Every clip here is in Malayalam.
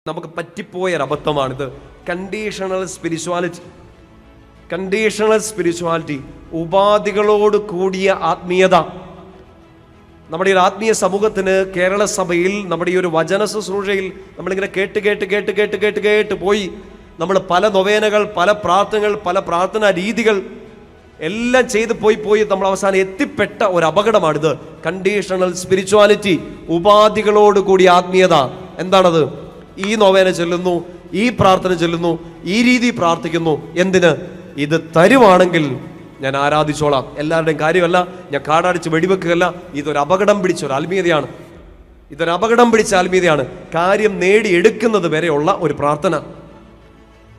നമുക്ക് പറ്റിപ്പോയൊരബദ്ധമാണിത്. കണ്ടീഷണൽ സ്പിരിച്വാലിറ്റി, ഉപാധികളോട് കൂടിയ ആത്മീയത. നമ്മുടെ ഈ ആത്മീയ സമൂഹത്തിന് കേരള സഭയിൽ നമ്മുടെ ഈ ഒരു വചന ശുശ്രൂഷയിൽ നമ്മളിങ്ങനെ കേട്ട് പോയി നമ്മൾ പല നൊവേനകൾ, പല പ്രാർത്ഥനകൾ, പല പ്രാർത്ഥനാ രീതികൾ എല്ലാം ചെയ്ത് പോയി നമ്മൾ അവസാനം എത്തിപ്പെട്ട ഒരു അപകടമാണിത്. കണ്ടീഷണൽ സ്പിരിച്വാലിറ്റി, ഉപാധികളോട് കൂടിയ ആത്മീയത. എന്താണത്? ഈ നൊവേന ചൊല്ലുന്നു, ഈ പ്രാർത്ഥന ചൊല്ലുന്നു, ഈ രീതി പ്രാർത്ഥിക്കുന്നു. എന്തിന്? ഇത് തരുവാണെങ്കിൽ ഞാൻ ആരാധിച്ചോളാം. എല്ലാവരുടെയും കാര്യമല്ല, ഞാൻ കാടടിച്ച് വെടിവെക്കുകയല്ല. ഇതൊരു അപകടം പിടിച്ച ഒരു ആത്മീയതയാണ്. കാര്യം നേടിയെടുക്കുന്നത് വരെയുള്ള ഒരു പ്രാർത്ഥന.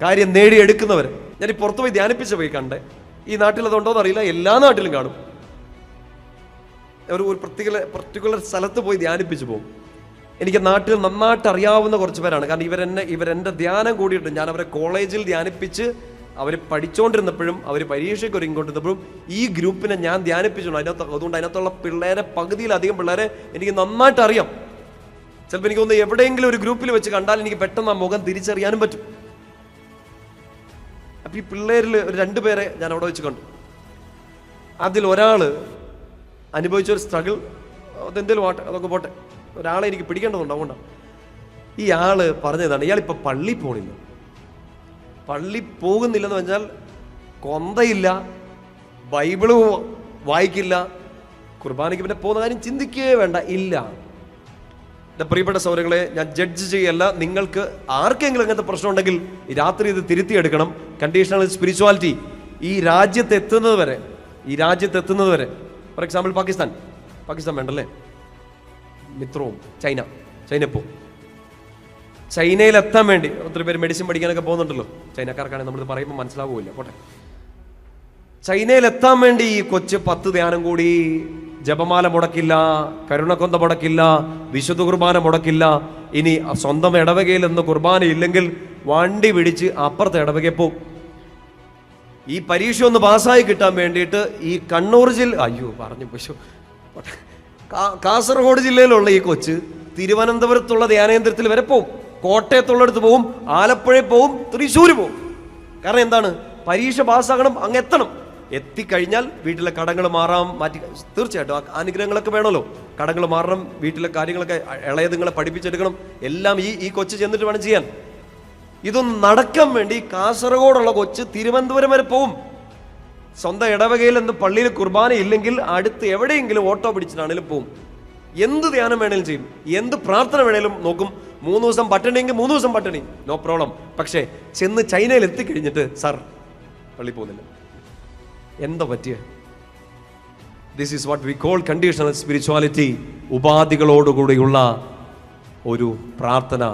കാര്യം നേടിയെടുക്കുന്നവർ. ഞാൻ ഈ പുറത്തു പോയി ധ്യാനിപ്പിച്ച് പോയി കണ്ടേ. ഈ നാട്ടിൽ അതുണ്ടോന്ന് അറിയില്ല, എല്ലാ നാട്ടിലും കാണും. ഒരു പർട്ടിക്കുലർ സ്ഥലത്ത് പോയി ധ്യാനിപ്പിച്ചു പോകും. എനിക്ക് നാട്ടിൽ നന്നായിട്ട് അറിയാവുന്ന കുറച്ച് പേരാണ്. കാരണം ഇവരെൻ്റെ ധ്യാനം കൂടിയിട്ട് ഞാൻ അവരെ കോളേജിൽ ധ്യാനിപ്പിച്ച് അവർ പഠിച്ചുകൊണ്ടിരുന്നപ്പോഴും അവർ പരീക്ഷയ്ക്ക് ഒരുങ്ങിക്കൊണ്ടിരുന്നപ്പോഴും ഈ ഗ്രൂപ്പിനെ ഞാൻ ധ്യാനിപ്പിച്ചിട്ടുണ്ട്. അതുകൊണ്ട് അതിനകത്തുള്ള പിള്ളേരെ, പകുതിയിലധികം പിള്ളേരെ എനിക്ക് നന്നായിട്ട് അറിയാം. ചിലപ്പോൾ എനിക്കൊന്ന് എവിടെയെങ്കിലും ഒരു ഗ്രൂപ്പിൽ വെച്ച് കണ്ടാൽ എനിക്ക് പെട്ടെന്ന് ആ മുഖം തിരിച്ചറിയാനും പറ്റും. അപ്പം ഈ പിള്ളേരിൽ ഒരു 2 പേരെ ഞാൻ അവിടെ വെച്ച് കണ്ടു. അതിൽ ഒരാൾ അനുഭവിച്ചൊരു സ്ട്രഗിൾ, അതെന്തെങ്കിലും ആട്ടെ, അതൊക്കെ പോട്ടെ, ഒരാളെ എനിക്ക് പിടിക്കേണ്ടതുണ്ട്. അതുകൊണ്ടാണ് ഈ ആള് പറഞ്ഞതാണ്, ഇയാളിപ്പോൾ പള്ളി പോകുന്നില്ലെന്ന് വെച്ചാൽ കൊന്തയില്ല, ബൈബിള് വായിക്കില്ല, കുർബാനയ്ക്ക് പിന്നെ പോകുന്ന കാര്യം ചിന്തിക്കുകയേ വേണ്ട. ഇല്ല. എൻ്റെ പ്രിയപ്പെട്ട സൗരങ്ങളെ, ഞാൻ ജഡ്ജ് ചെയ്യല്ല. നിങ്ങൾക്ക് ആർക്കെങ്കിലും അങ്ങനത്തെ പ്രശ്നം ഉണ്ടെങ്കിൽ ഈ രാത്രി ഇത് തിരുത്തിയെടുക്കണം. കണ്ടീഷണൽ സ്പിരിച്വാലിറ്റി ഈ രാജ്യത്ത് എത്തുന്നത് വരെ ഫോർ എക്സാമ്പിൾ പാകിസ്ഥാൻ വേണ്ടല്ലേ, മിത്രവും ചൈന പോ. ചൈനയിലെത്താൻ വേണ്ടി ഒത്തിരി പേര് മെഡിസിൻ പഠിക്കാനൊക്കെ പോകുന്നുണ്ടല്ലോ. ചൈനക്കാർക്കാണെങ്കിൽ നമ്മൾ പറയുമ്പോൾ മനസ്സിലാവില്ല, പോട്ടെ. ചൈനയിലെത്താൻ വേണ്ടി ഈ കൊച്ച് 10 ധ്യാനം കൂടി, ജപമാല മുടക്കില്ല, കരുണക്കൊന്ത മുടക്കില്ല, വിശുദ്ധ കുർബാന മുടക്കില്ല. ഇനി സ്വന്തം ഇടവകയിൽ നിന്ന് കുർബാന ഇല്ലെങ്കിൽ വണ്ടി പിടിച്ച് അപ്പുറത്തെ ഇടവകയിൽ പോകും. ഈ പരീക്ഷ ഒന്ന് പാസ്സായി കിട്ടാൻ വേണ്ടിയിട്ട് ഈ കണ്ണൂർ കാസർഗോഡ് ജില്ലയിലുള്ള ഈ കൊച്ച് തിരുവനന്തപുരത്തുള്ള ധ്യാനകേന്ദ്രത്തിൽ വരെ പോവും, കോട്ടയത്തുള്ളടത്ത് പോവും, ആലപ്പുഴയിൽ പോവും, തൃശ്ശൂർ പോവും. കാരണം എന്താണ്? പരീക്ഷ പാസ്സാകണം, അങ്ങ് എത്തണം. എത്തിക്കഴിഞ്ഞാൽ വീട്ടിലെ കടങ്ങൾ മാറ്റി, തീർച്ചയായിട്ടും ആ അനുഗ്രഹങ്ങളൊക്കെ വേണമല്ലോ. കടങ്ങൾ മാറണം, വീട്ടിലെ കാര്യങ്ങളൊക്കെ ഇളയതുങ്ങളെ പഠിപ്പിച്ചെടുക്കണം. എല്ലാം ഈ കൊച്ച് ചെന്നിട്ട് വേണം ചെയ്യാൻ. ഇതൊന്നും നടക്കാൻ വേണ്ടി കാസർഗോഡുള്ള കൊച്ച് തിരുവനന്തപുരം വരെ പോവും. സ്വന്തം ഇടവകയിൽ നിന്ന് പള്ളിയിൽ കുർബാന ഇല്ലെങ്കിൽ അടുത്ത് എവിടെയെങ്കിലും ഓട്ടോ പിടിച്ചിട്ടാണെങ്കിലും പോവും. എന്ത് ധ്യാനം വേണേലും ചെയ്യും, എന്ത് പ്രാർത്ഥന വേണേലും നോക്കും. 3 ദിവസം പട്ടിണിയെങ്കിൽ 3 ദിവസം പട്ടിണി, നോ പ്രോബ്ലം. പക്ഷേ ചെന്ന് ചൈനയിൽ എത്തിക്കഴിഞ്ഞിട്ട് സാർ പള്ളി പോകുന്നില്ല. എന്താ പറ്റിയ? This is what we call conditional spirituality. ഉപാധികളോടുകൂടിയുള്ള ഒരു പ്രാർത്ഥന.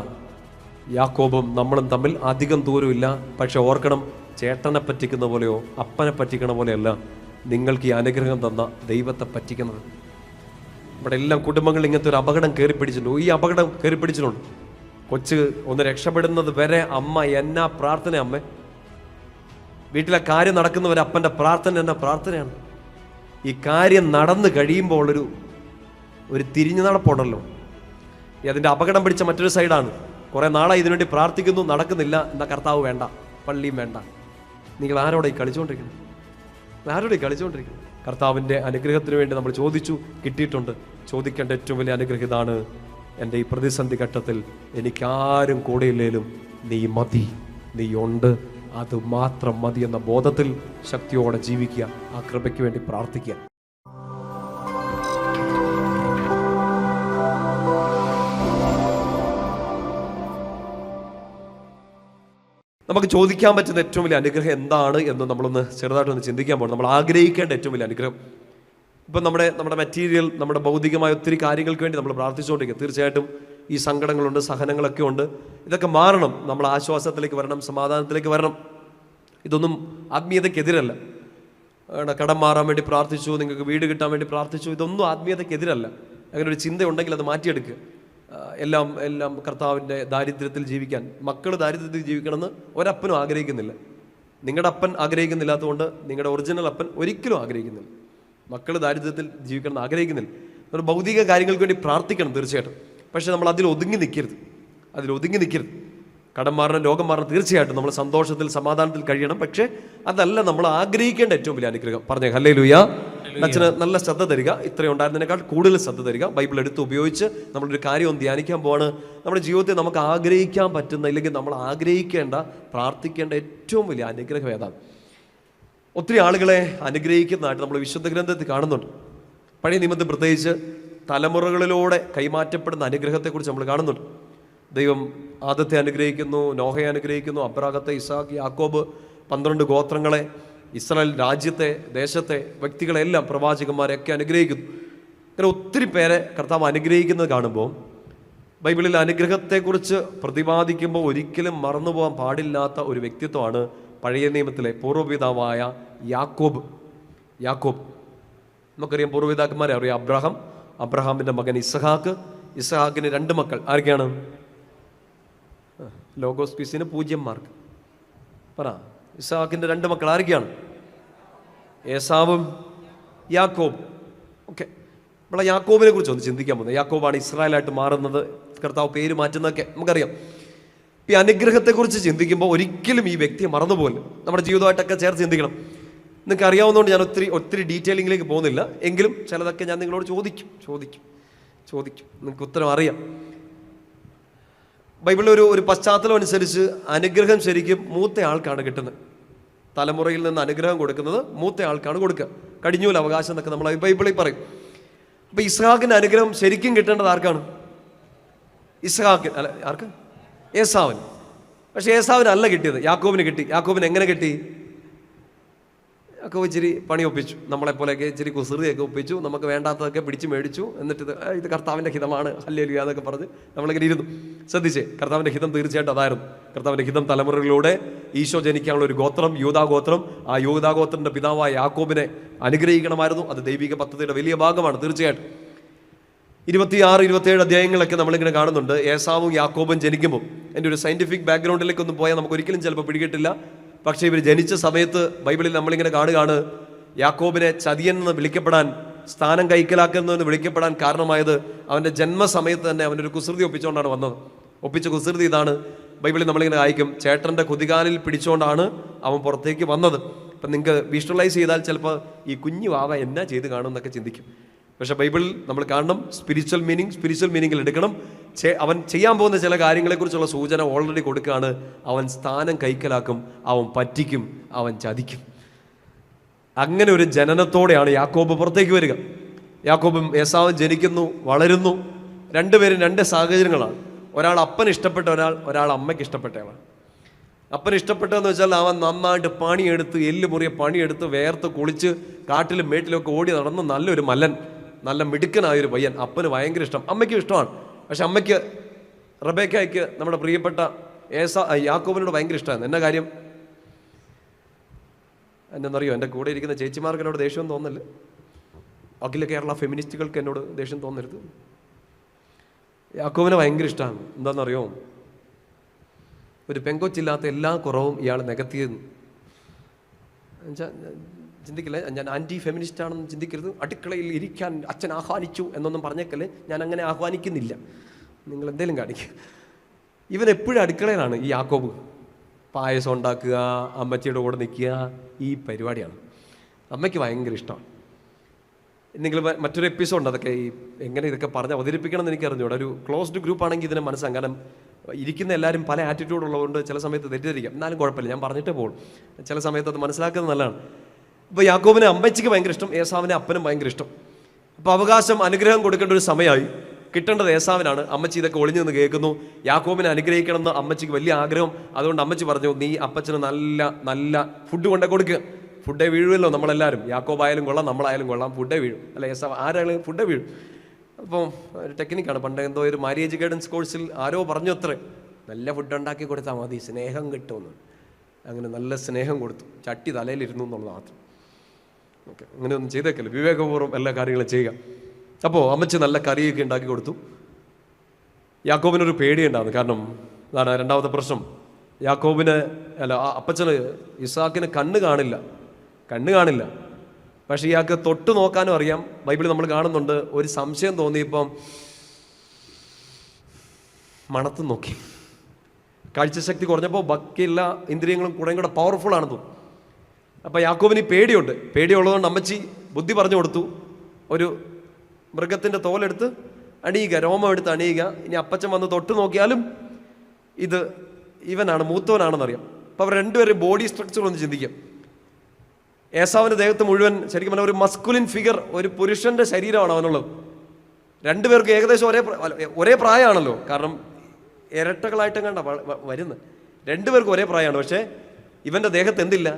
യാക്കോബും നമ്മളും തമ്മിൽ അധികം ദൂരമില്ല. പക്ഷെ ഓർക്കണം, ചേട്ടനെ പറ്റിക്കുന്ന പോലെയോ അപ്പനെ പറ്റിക്കണ പോലെയല്ല നിങ്ങൾക്ക് ഈ അനുഗ്രഹം തന്ന ദൈവത്തെ പറ്റിക്കുന്നത്. ഇവിടെ എല്ലാം കുടുംബങ്ങളിൽ ഇങ്ങനത്തെ ഒരു അപകടം കയറിപ്പിടിച്ചിട്ടുണ്ട്. ഈ അപകടം കയറിപ്പിടിച്ചിട്ടുണ്ട്. കൊച്ച് ഒന്ന് രക്ഷപ്പെടുന്നത് വരെ അമ്മ എന്നാ പ്രാർത്ഥന. അമ്മ വീട്ടിലെ കാര്യം നടക്കുന്നവരെ അപ്പൻ്റെ പ്രാർത്ഥന എന്നാ പ്രാർത്ഥനയാണ്. ഈ കാര്യം നടന്നു കഴിയുമ്പോൾ ഒരു തിരിഞ്ഞു നടപ്പുണ്ടല്ലോ, അതിൻ്റെ അപകടം പിടിച്ച മറ്റൊരു സൈഡാണ്. കുറേ നാളായി ഇതിനുവേണ്ടി പ്രാർത്ഥിക്കുന്നു, നടക്കുന്നില്ല. എന്നാ കർത്താവ് വേണ്ട, പള്ളിയും വേണ്ട. നിങ്ങൾ ആരോടെ കളിച്ചുകൊണ്ടിരിക്കുന്നു? കർത്താവിൻ്റെ അനുഗ്രഹത്തിന് വേണ്ടി നമ്മൾ ചോദിച്ചു, കിട്ടിയിട്ടുണ്ട്. ചോദിക്കേണ്ട ഏറ്റവും വലിയ അനുഗ്രഹം ഇതാണ്: എൻ്റെ ഈ പ്രതിസന്ധി ഘട്ടത്തിൽ എനിക്കാരും കൂടെയില്ലേലും നീ മതി, നീ ഉണ്ട്, അത് മാത്രം മതി എന്ന ബോധത്തിൽ ശക്തിയോടെ ജീവിക്കുക. ആ കൃപയ്ക്ക് വേണ്ടി പ്രാർത്ഥിക്കുക. നമുക്ക് ചോദിക്കാൻ പറ്റുന്ന ഏറ്റവും വലിയ അനുഗ്രഹം എന്താണ് എന്ന് നമ്മളൊന്ന് ചെറുതായിട്ടൊന്ന് ചിന്തിക്കാൻ പോകണം. നമ്മൾ ആഗ്രഹിക്കേണ്ട ഏറ്റവും വലിയ അനുഗ്രഹം. ഇപ്പം നമ്മുടെ മെറ്റീരിയൽ, നമ്മുടെ ഭൗതികമായ ഒത്തിരി കാര്യങ്ങൾക്ക് വേണ്ടി നമ്മൾ പ്രാർത്ഥിച്ചുകൊണ്ടിരിക്കുക. തീർച്ചയായിട്ടും ഈ സങ്കടങ്ങളുണ്ട്, സഹനങ്ങളൊക്കെ ഉണ്ട്. ഇതൊക്കെ മാറണം. നമ്മൾ ആശ്വാസത്തിലേക്ക് വരണം, സമാധാനത്തിലേക്ക് വരണം. ഇതൊന്നും ആത്മീയതയ്ക്കെതിരല്ല. കടം മാറാൻ വേണ്ടി പ്രാർത്ഥിച്ചു, നിങ്ങൾക്ക് വീട് കിട്ടാൻ വേണ്ടി പ്രാർത്ഥിച്ചു, ഇതൊന്നും ആത്മീയതയ്ക്കെതിരല്ല. അങ്ങനെ ഒരു ചിന്ത ഉണ്ടെങ്കിൽ അത് മാറ്റിയെടുക്കുക. എല്ലാം കർത്താവിൻ്റെ ദാരിദ്ര്യത്തിൽ ജീവിക്കാൻ, മക്കൾ ദാരിദ്ര്യത്തിൽ ജീവിക്കണമെന്ന് ഒരപ്പനും ആഗ്രഹിക്കുന്നില്ല. നിങ്ങളുടെ അപ്പൻ ആഗ്രഹിക്കുന്നില്ലാത്തതുകൊണ്ട് നിങ്ങളുടെ ഒറിജിനൽ അപ്പൻ ഒരിക്കലും ആഗ്രഹിക്കുന്നില്ല. മക്കൾ ദാരിദ്ര്യത്തിൽ ജീവിക്കണമെന്ന് ആഗ്രഹിക്കുന്നില്ല. നമ്മൾ ഭൗതിക കാര്യങ്ങൾക്ക് വേണ്ടി പ്രാർത്ഥിക്കണം തീർച്ചയായിട്ടും. പക്ഷെ നമ്മൾ അതിൽ ഒതുങ്ങി നിൽക്കരുത്. അതിലൊതുങ്ങി നിൽക്കരുത്. കടം മാറണം, രോഗം മാറണം, തീർച്ചയായിട്ടും നമ്മൾ സന്തോഷത്തിൽ സമാധാനത്തിൽ കഴിയണം. പക്ഷേ അതല്ല നമ്മൾ ആഗ്രഹിക്കേണ്ട ഏറ്റവും വലിയ അനുഗ്രഹം. പറഞ്ഞേ ഹല്ലേലൂയ. അച്ഛന് നല്ല ശ്രദ്ധ തരിക, ഇത്രയും ഉണ്ടായിരുന്നതിനേക്കാൾ കൂടുതൽ ശ്രദ്ധ തരിക. ബൈബിൾ എടുത്ത് ഉപയോഗിച്ച് നമ്മളൊരു കാര്യം ഒന്ന് ധ്യാനിക്കാൻ പോവാണ്. നമ്മുടെ ജീവിതത്തിൽ നമുക്ക് ആഗ്രഹിക്കാൻ പറ്റുന്ന, ഇല്ലെങ്കിൽ നമ്മൾ ആഗ്രഹിക്കേണ്ട, പ്രാർത്ഥിക്കേണ്ട ഏറ്റവും വലിയ അനുഗ്രഹം ഏതാണ്? ഒത്തിരി ആളുകളെ അനുഗ്രഹിക്കുന്നതായിട്ട് നമ്മൾ വിശുദ്ധ ഗ്രന്ഥത്തിൽ കാണുന്നുണ്ട്. പഴയ നിയമത്തിൽ പ്രത്യേകിച്ച് തലമുറകളിലൂടെ കൈമാറ്റപ്പെടുന്ന അനുഗ്രഹത്തെക്കുറിച്ച് നമ്മൾ കാണുന്നുണ്ട്. ദൈവം ആദത്തെ അനുഗ്രഹിക്കുന്നു, നോഹയെ അനുഗ്രഹിക്കുന്നു, അബ്രാഹത്തെ, ഇസാഖ്, യാക്കോബ്, 12 ഗോത്രങ്ങളെ, ഇസ്രായേൽ രാജ്യത്തെ, ദേശത്തെ വ്യക്തികളെല്ലാം, പ്രവാചകന്മാരെയൊക്കെ അനുഗ്രഹിക്കുന്നു. അങ്ങനെ ഒത്തിരി പേരെ കർത്താവ് അനുഗ്രഹിക്കുന്നത് കാണുമ്പോൾ ബൈബിളിൽ അനുഗ്രഹത്തെക്കുറിച്ച് പ്രതിപാദിക്കുമ്പോൾ ഒരിക്കലും മറന്നുപോകാൻ പാടില്ലാത്ത ഒരു വ്യക്തിത്വമാണ് പഴയ നിയമത്തിലെ പൂർവ്വപിതാവായ യാക്കോബ്. നമുക്കറിയാം, പൂർവ്വപിതാക്കന്മാരെ അറിയാം. അബ്രഹാമിൻ്റെ മകൻ ഇസ്ഹാക്ക്, ഇസ്ഹാക്കിന് 2 മക്കൾ. ആരൊക്കെയാണ്? ലോഗോസ് ക്വിസിന് 0 മാർക്ക്. പറ, ഇസ്ഹാക്കിൻ്റെ 2 മക്കൾ ആരൊക്കെയാണ്? ഏസാവും യാക്കോബ്. ഓക്കെ, നമ്മളെ യാക്കോബിനെ കുറിച്ച് ഒന്ന് ചിന്തിക്കാൻ പോകുന്നത്. യാക്കോബാണ് ഇസ്രായേലായിട്ട് മാറുന്നത്, കർത്താവ് പേര് മാറ്റുന്നതൊക്കെ നമുക്കറിയാം. ഈ അനുഗ്രഹത്തെക്കുറിച്ച് ചിന്തിക്കുമ്പോൾ ഒരിക്കലും ഈ വ്യക്തിയെ മറന്നുപോകില്ല. നമ്മുടെ ജീവിതമായിട്ടൊക്കെ ചേർത്ത് ചിന്തിക്കണം. നിങ്ങൾക്ക് അറിയാവുന്നതുകൊണ്ട് ഞാൻ ഒത്തിരി ഡീറ്റെയിലിങ്ങിലേക്ക് പോകുന്നില്ല. എങ്കിലും ചിലതൊക്കെ ഞാൻ നിങ്ങളോട് ചോദിക്കും. നിങ്ങൾക്ക് ഉത്തരം അറിയാം. ബൈബിളിൽ ഒരു പശ്ചാത്തലം അനുസരിച്ച് അനുഗ്രഹം ശരിക്കും മൂത്ത ആൾക്കാണ് കിട്ടുന്നത്. തലമുറയിൽ നിന്ന് അനുഗ്രഹം കൊടുക്കുന്നത് മൂത്ത ആൾക്കാണ് കൊടുക്കുക. കടിഞ്ഞൂൽ അവകാശം എന്നൊക്കെ നമ്മൾ ബൈബിളിൽ പറയും. അപ്പോൾ ഇസ്ഹാക്കിന് അനുഗ്രഹം ശരിക്കും കിട്ടേണ്ടത് ആർക്കാണ്? ഇസ്ഹാക്കിന് അല്ല, ആർക്ക്? ഏസാവിന്. പക്ഷേ ഏസാവിന് അല്ല കിട്ടിയത്, യാക്കോബിന് കിട്ടി. യാക്കോബിന് എങ്ങനെ കിട്ടി? യാക്കോബ് ഇച്ചിരി പണി ഒപ്പിച്ചു, നമ്മളെപ്പോലെയൊക്കെ ഇച്ചിരി കുസൃതിയൊക്കെ ഒപ്പിച്ചു, നമുക്ക് വേണ്ടാത്തതൊക്കെ പിടിച്ച് മേടിച്ചു. എന്നിട്ട് ഇത് കർത്താവിൻ്റെ ഹിതമാണ്, ഹല്ലേലൂയ എന്നൊക്കെ പറഞ്ഞ് നമ്മളിങ്ങനെ ഇരുന്നു. ശ്രദ്ധിച്ചേ, കർത്താവിൻ്റെ ഹിതം തീർച്ചയായിട്ടും അതായിരുന്നു. കർത്താവിൻ്റെ ഹിതം തലമുറകളിലൂടെ ഈശോ ജനിക്കാനുള്ള ഒരു ഗോത്രം, യൂദാഗോത്രം. ആ യൂദാഗോത്രത്തിൻ്റെ പിതാവായ യാക്കോബിനെ അനുഗ്രഹിക്കണമായിരുന്നു. അത് ദൈവിക പദ്ധതിയുടെ വലിയ ഭാഗമാണ് തീർച്ചയായിട്ടും. 26-27 അധ്യായങ്ങളൊക്കെ നമ്മളിങ്ങനെ കാണുന്നുണ്ട്. ഏസാവും യാക്കോബും ജനിക്കുമ്പോൾ, എൻ്റെ ഒരു സയൻറ്റിഫിക് ബാക്ക്ഗ്രൗണ്ടിലേക്കൊന്നും പോയാൽ നമുക്ക് ഒരിക്കലും ചിലപ്പോൾ പിടികിട്ടില്ല. പക്ഷേ ഇവർ ജനിച്ച സമയത്ത് ബൈബിളിൽ നമ്മളിങ്ങനെ കാണുകയാണ്, യാക്കോബിനെ ചതിയൻ എന്ന് വിളിക്കപ്പെടാൻ, സ്ഥാനം കൈക്കലാക്കുന്നതെന്ന് വിളിക്കപ്പെടാൻ കാരണമായത് അവൻ്റെ ജന്മസമയത്ത് തന്നെ അവനൊരു കുസൃതി ഒപ്പിച്ചുകൊണ്ടാണ് വന്നത്. ഒപ്പിച്ച കുസൃതി ഇതാണ്. ബൈബിളിൽ നമ്മളിങ്ങനെ വായിക്കും, ചേട്ടൻ്റെ കുതികാലിൽ പിടിച്ചുകൊണ്ടാണ് അവൻ പുറത്തേക്ക് വന്നത്. അപ്പം നിങ്ങൾക്ക് വിഷ്വലൈസ് ചെയ്താൽ ചിലപ്പോൾ ഈ കുഞ്ഞു വാവ എന്നാ ചെയ്ത് കാണും എന്നൊക്കെ ചിന്തിക്കും. പക്ഷേ ബൈബിളിൽ നമ്മൾ കാണണം, സ്പിരിച്വൽ മീനിങ്ങിൽ എടുക്കണം. അവൻ ചെയ്യാൻ പോകുന്ന ചില കാര്യങ്ങളെക്കുറിച്ചുള്ള സൂചന ഓൾറെഡി കൊടുക്കുകയാണ്. അവൻ സ്ഥാനം കൈക്കലാക്കും, അവൻ പറ്റിക്കും, അവൻ ചതിക്കും. അങ്ങനെ ഒരു ജനനത്തോടെയാണ് യാക്കോബ് പുറത്തേക്ക് വരിക. യാക്കോബും ഏസാവും ജനിക്കുന്നു, വളരുന്നു. 2 പേരും 2 സാഹചര്യങ്ങളാണ്. ഒരാൾ അപ്പന് ഇഷ്ടപ്പെട്ട ഒരാൾ അമ്മയ്ക്ക് ഇഷ്ടപ്പെട്ടയാളാണ്. അപ്പന് ഇഷ്ടപ്പെട്ടതെന്ന് വെച്ചാൽ അവൻ നന്നായിട്ട് പണിയെടുത്ത്, എല്ലുമുറിയെ പണിയെടുത്ത്, വേർത്ത് കുളിച്ച് കാട്ടിലും മേട്ടിലൊക്കെ ഓടി നടന്ന് നല്ലൊരു മല്ലൻ, നല്ല മിടുക്കനായൊരു പയ്യൻ. അപ്പന് ഭയങ്കര ഇഷ്ടം, അമ്മയ്ക്കും ഇഷ്ടമാണ്. പക്ഷെ അമ്മയ്ക്ക്, റബേക്കയ്ക്ക്, നമ്മുടെ പ്രിയപ്പെട്ട യാക്കോബിനോട് ഭയങ്കര ഇഷ്ടമാണ്. എന്നാ കാര്യം എന്തെന്നറിയോ? എൻ്റെ കൂടെ ഇരിക്കുന്ന ചേച്ചിമാർക്ക് എന്നോട് ദേഷ്യം തോന്നല്. അഖില കേരള ഫെമിനിസ്റ്റുകൾക്ക് എന്നോട് ദേഷ്യം തോന്നരുത്. യാക്കോബിനെ ഭയങ്കര ഇഷ്ടമാണ്. എന്താണെന്നറിയോ? ഒരു പെങ്കൊച്ചില്ലാത്ത എല്ലാ കുറവും ഇയാൾ നികത്തിയെന്ന്. ചിന്തിക്കില്ലേ, ഞാൻ ആൻറ്റി ഫെമിനിസ്റ്റ് ആണെന്ന് ചിന്തിക്കരുത്. അടുക്കളയിൽ ഇരിക്കാൻ അച്ഛൻ ആഹ്വാനിച്ചു എന്നൊന്നും പറഞ്ഞേക്കല്ലേ. ഞാൻ അങ്ങനെ ആഹ്വാനിക്കുന്നില്ല, നിങ്ങൾ എന്തേലും കാണിക്കുക. ഇവൻ എപ്പോഴും അടുക്കളയിലാണ് ഈ യാക്കോബ്. പായസം ഉണ്ടാക്കുക, അമ്മച്ചിയുടെ കൂടെ നിൽക്കുക, ഈ പരിപാടിയാണ്. അമ്മയ്ക്ക് ഭയങ്കര ഇഷ്ടമാണ്. നിങ്ങൾ മറ്റൊരു എപ്പിസോഡ് അതൊക്കെ ഈ എങ്ങനെ ഇതൊക്കെ പറഞ്ഞ് അവതരിപ്പിക്കണം എന്ന് എനിക്ക് അറിഞ്ഞൂടെ. ഒരു ക്ലോസ്ഡ് ഗ്രൂപ്പ് ആണെങ്കിൽ ഇതിനെ മനസ്സിലാകും. കാരണം ഇരിക്കുന്ന എല്ലാവരും പല ആറ്റിറ്റ്യൂഡ് ഉള്ളതുകൊണ്ട് ചില സമയത്ത് തെറ്റിദ്ധരിക്കാം. എന്നാലും കുഴപ്പമില്ല, ഞാൻ പറഞ്ഞിട്ടേ പോകും. ചില സമയത്ത് അത് മനസ്സിലാക്കുന്നത് നല്ലതാണ്. ഇപ്പോൾ യാക്കോബിനെ അമ്മച്ചിക്ക് ഭയങ്കര ഇഷ്ടം, ഏസാവിനെ അപ്പനും ഭയങ്കര ഇഷ്ടം. അപ്പോൾ അവകാശം, അനുഗ്രഹം കൊടുക്കേണ്ട ഒരു സമയമായി. കിട്ടേണ്ടത് ഏസാവിനാണ്. അമ്മച്ചി ഇതൊക്കെ ഒളിഞ്ഞു നിന്ന് കേൾക്കുന്നു. യാക്കോബിനെ അനുഗ്രഹിക്കണം എന്ന് അമ്മച്ചിക്ക് വലിയ ആഗ്രഹം. അതുകൊണ്ട് അമ്മച്ചി പറഞ്ഞു, നീ അപ്പച്ചന് നല്ല നല്ല ഫുഡ് കൊണ്ടേ കൊടുക്കുക. ഫുഡേ വീഴുമല്ലോ നമ്മളെല്ലാവരും. യാക്കോബായാലും കൊള്ളാം, നമ്മളായാലും കൊള്ളാം, ഫുഡേ വീഴും. അല്ല, ഏസാവ് ആരായാലും ഫുഡേ വീഴും. അപ്പോൾ ഒരു ടെക്നിക്കാണ്. പണ്ട് എന്തോ ഒരു മാരേജ് ഗൈഡൻസ് കോഴ്സിൽ ആരോ പറഞ്ഞു അത്രേ, നല്ല ഫുഡ് ഉണ്ടാക്കി കൊടുത്താൽ മതി, സ്നേഹം കിട്ടുമെന്ന്. അങ്ങനെ നല്ല സ്നേഹം കൊടുത്തു, ചട്ടി തലയിലിരുന്നു എന്നുള്ളത് മാത്രം. ഓക്കെ, അങ്ങനെ ഒന്നും ചെയ്തേക്കല്ലോ, വിവേകപൂർവ്വം എല്ലാ കാര്യങ്ങളും ചെയ്യുക. അപ്പോൾ അമ്മച്ചി നല്ല കറിയൊക്കെ ഉണ്ടാക്കി കൊടുത്തു. യാക്കോബിനൊരു പേടിയുണ്ടായിരുന്നു. കാരണം അതാണ് രണ്ടാമത്തെ പ്രശ്നം. യാക്കോബിന് അപ്പച്ചന് ഇസാക്കിന് കണ്ണ് കാണില്ല. പക്ഷേ ഇയാൾക്ക് തൊട്ട് നോക്കാനും അറിയാം. ബൈബിളിൽ നമ്മൾ കാണുന്നുണ്ട്, ഒരു സംശയം തോന്നിയപ്പം മണത്ത് നോക്കി. കാഴ്ചശക്തി കുറഞ്ഞപ്പോൾ ബാക്കിയെല്ലാ ഇന്ദ്രിയങ്ങളും കുറേ കൂടെ പവർഫുൾ ആണെന്ന് തോന്നുന്നു. അപ്പോൾ യാക്കോബിന് പേടിയുണ്ട്. പേടിയുള്ളതുകൊണ്ട് അമ്മച്ചി ബുദ്ധി പറഞ്ഞു കൊടുത്തു, ഒരു മൃഗത്തിൻ്റെ തോലെടുത്ത് അണിയുക, രോമം എടുത്ത് അണിയുക. ഇനി അപ്പച്ചൻ വന്ന് തൊട്ട് നോക്കിയാലും ഇത് ഇവനാണ്, മൂത്തവനാണെന്നറിയാം. അപ്പോൾ അവർ രണ്ടുപേരും ബോഡി സ്ട്രക്ചർ ഒന്ന് ചിന്തിക്കാം. ഏസാവിൻ്റെ ദേഹത്ത് മുഴുവൻ ശരിക്കും പറഞ്ഞാൽ ഒരു മസ്കുലിൻ ഫിഗർ, ഒരു പുരുഷൻ്റെ ശരീരമാണ് അവനുള്ളത്. രണ്ടുപേർക്ക് ഏകദേശം ഒരേ പ്രായമാണല്ലോ, കാരണം ഇരട്ടകളായിട്ടും കണ്ട വരുന്നത്. രണ്ടുപേർക്കും ഒരേ പ്രായമാണ്. പക്ഷേ ഇവൻ്റെ ദേഹത്ത് എന്തില്ല?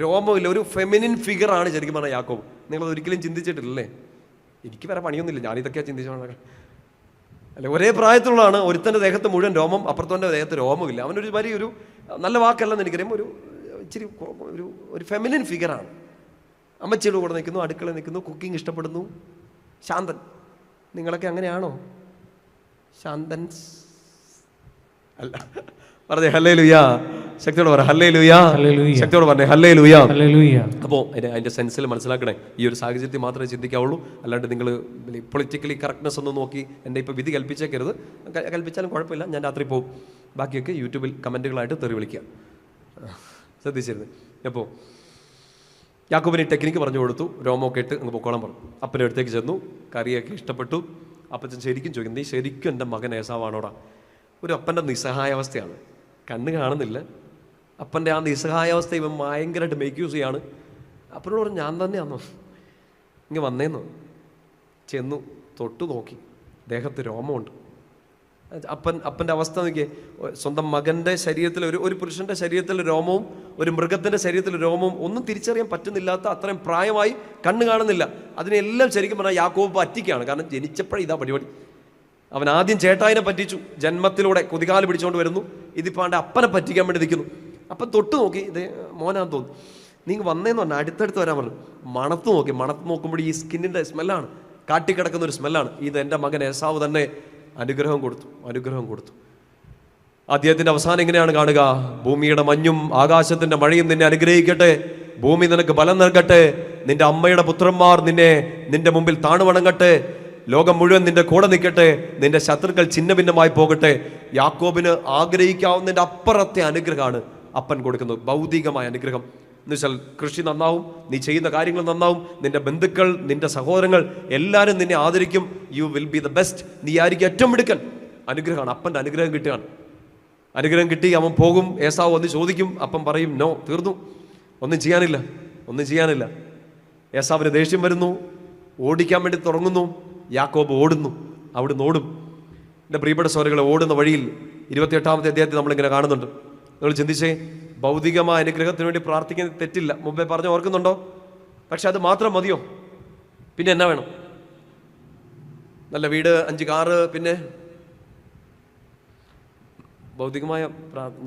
രോമമില്ല. ഒരു ഫെമിനിൻ ഫിഗറാണ് ശരിക്കും പറഞ്ഞാൽ യാക്കോബ്. നിങ്ങളത് ഒരിക്കലും ചിന്തിച്ചിട്ടില്ലല്ലേ? എനിക്ക് വേറെ പണിയൊന്നുമില്ല, ഞാനിതൊക്കെയാണ് ചിന്തിച്ചോളാം അല്ലെ. ഒരേ പ്രായത്തിലുള്ളതാണ്. ഒരുത്തൻ്റെ ദേഹത്ത് മുഴുവൻ രോമം, അപ്പുറത്തവൻ്റെ ദേഹത്ത് രോമമില്ല. അവനൊരു ഒരു നല്ല വാക്കല്ലെന്ന് എനിക്കറിയാം, ഇച്ചിരി ഒരു ഫെമിനിൻ ഫിഗറാണ്. അമ്മച്ചിയുടെ കൂടെ നിൽക്കുന്നു, അടുക്കളയിൽ നിൽക്കുന്നു, കുക്കിംഗ് ഇഷ്ടപ്പെടുന്നു, ശാന്തൻ. നിങ്ങളൊക്കെ അങ്ങനെയാണോ? ശാന്തൻസ് അല്ല. പറഞ്ഞേ ഹല്ലേലൂയ. ശക്തിയോട് പറ ഹല്ലേലൂയ. ശക്തിയോട് പറഞ്ഞേ ഹല്ലേലൂയ. അപ്പോൾ അതിൻ്റെ സെൻസിൽ മനസ്സിലാക്കണേ, ഈ ഒരു സാഹചര്യത്തിൽ മാത്രമേ ചിന്തിക്കാവുള്ളൂ. അല്ലാണ്ട് നിങ്ങൾ പൊളിറ്റിക്കലി കറക്റ്റ്നെസ് ഒന്നും നോക്കി എൻ്റെ ഇപ്പോൾ വിധി കൽപ്പിച്ചേക്കരുത്. കൽപ്പിച്ചാലും കുഴപ്പമില്ല, ഞാൻ രാത്രി പോകും. ബാക്കിയൊക്കെ യൂട്യൂബിൽ കമൻറ്റുകളായിട്ട് തെറി വിളിക്കുക. ശ്രദ്ധിച്ചിരുന്നു. അപ്പോൾ യാക്കോബിന് ടെക്നിക്ക് പറഞ്ഞു കൊടുത്തു. രോമമൊക്കെ ഇട്ട് അങ്ങ് പൊക്കോളം പറഞ്ഞു. അപ്പൻ്റെ അടുത്തേക്ക് ചെന്നു. കറിയൊക്കെ ഇഷ്ടപ്പെട്ടു. അപ്പച്ചൻ ശരിക്കും ചോദിക്കും, നീ ശരിക്കും എൻ്റെ മകൻ ഏസാവാണോടാ? ഒരു അപ്പൻ്റെ നിസ്സഹായാവസ്ഥയാണ്, കണ്ണ് കാണുന്നില്ല. അപ്പൻ്റെ ആ നിസ്സഹായാവസ്ഥ ഇവൻ ഭയങ്കരമായിട്ട് മേക്ക് യൂസ് ചെയ്യാണ്. അപ്പനോട് പറഞ്ഞു, ഞാൻ തന്നെയാണോ? ഇങ്ങനെ വന്നേന്നു. ചെന്നു തൊട്ടു നോക്കി, ദേഹത്ത് രോമമുണ്ട്. അപ്പൻ്റെ അവസ്ഥ നോക്കിയേ. സ്വന്തം മകൻ്റെ ശരീരത്തിൽ ഒരു പുരുഷൻ്റെ ശരീരത്തിൽ രോമവും ഒരു മൃഗത്തിൻ്റെ ശരീരത്തിൽ രോമവും ഒന്നും തിരിച്ചറിയാൻ പറ്റുന്നില്ലാത്ത അത്രയും പ്രായമായി, കണ്ണ് കാണുന്നില്ല. അതിനെല്ലാം ശരിക്കും പറഞ്ഞാൽ യാക്കോബ് പറ്റിക്കുകയാണ്. കാരണം ജനിച്ചപ്പോഴേ ഇതാ പരിപാടി. അവൻ ആദ്യം ചേട്ടായിനെ പറ്റിച്ചു, ജന്മത്തിലൂടെ കുതികാല് പിടിച്ചുകൊണ്ട് വരുന്നു. ഇതിപ്പാണ്ട് അപ്പനെ പറ്റിക്കാൻ വേണ്ടി നിൽക്കുന്നു. അപ്പം തൊട്ട് നോക്കി, ഇത് മോനാന്ന് തോന്നുന്നു. നീ വന്നേന്ന് പറഞ്ഞാൽ അടുത്തടുത്ത് വരാൻ പറഞ്ഞു. മണത്ത് നോക്കുമ്പോൾ ഈ സ്കിന്നിൻ്റെ സ്മെല്ലാണ്, കാട്ടിക്കിടക്കുന്ന ഒരു സ്മെല്ലാണ്. ഇത് എൻ്റെ മകൻ ഏസാവ് തന്നെ. അനുഗ്രഹം കൊടുത്തു. അദ്ദേഹത്തിൻ്റെ അവസാനം എങ്ങനെയാണ് കാണുക? ഭൂമിയുടെ മഞ്ഞും ആകാശത്തിൻ്റെ മഴയും നിന്നെ അനുഗ്രഹിക്കട്ടെ, ഭൂമി നിനക്ക് ബലം നൽകട്ടെ, നിന്റെ അമ്മയുടെ പുത്രന്മാർ നിന്റെ മുമ്പിൽ താണുവണങ്ങട്ടെ, ലോകം മുഴുവൻ നിന്റെ കൂടെ നിൽക്കട്ടെ, നിന്റെ ശത്രുക്കൾ ഛിന്നഭിന്നമായി പോകട്ടെ. യാക്കോബിന് ആഗ്രഹിക്കാവുന്നതിൻ്റെ അപ്പുറത്തെ അനുഗ്രഹമാണ് അപ്പൻ കൊടുക്കുന്നത്, ഭൗതികമായ അനുഗ്രഹം. എന്നുവെച്ചാൽ കൃഷി നന്നാവും, നീ ചെയ്യുന്ന കാര്യങ്ങൾ നന്നാവും, നിന്റെ ബന്ധുക്കൾ, നിന്റെ സഹോദരങ്ങൾ എല്ലാവരും നിന്നെ ആദരിക്കും. You will be the best. നീ ആയിരിക്കും ഏറ്റവും മിടുക്കൻ. അനുഗ്രഹമാണ്, അപ്പൻ്റെ അനുഗ്രഹം കിട്ടുകയാണ്. അനുഗ്രഹം കിട്ടി അവൻ പോകും. ഏസാവ് ഒന്ന് ചോദിക്കും, അപ്പം പറയും നോ, തീർന്നു, ഒന്നും ചെയ്യാനില്ല. ഏസാവിന് ദേഷ്യം വരുന്നു, ഓടിക്കാൻ വേണ്ടി തുടങ്ങുന്നു. യാക്കോബ് ഓടുന്നു, അവിടുന്ന് ഓടും. എൻ്റെ പ്രിയപ്പെട്ട സഹോദരങ്ങളെ, ഓടുന്ന വഴിയിൽ 28-ാമത്തെ അധ്യായത്തിൽ നമ്മളിങ്ങനെ കാണുന്നുണ്ട്. നിങ്ങൾ ചിന്തിച്ചേ, ഭൗതികമായ അനുഗ്രഹത്തിന് വേണ്ടി പ്രാർത്ഥിക്കുന്നത് തെറ്റില്ല, മുമ്പേ പറഞ്ഞ് ഓർക്കുന്നുണ്ടോ? പക്ഷെ അത് മാത്രം മതിയോ? പിന്നെ എന്നാ വേണം? നല്ല വീട്, 5 കാറ്, പിന്നെ ഭൗതികമായ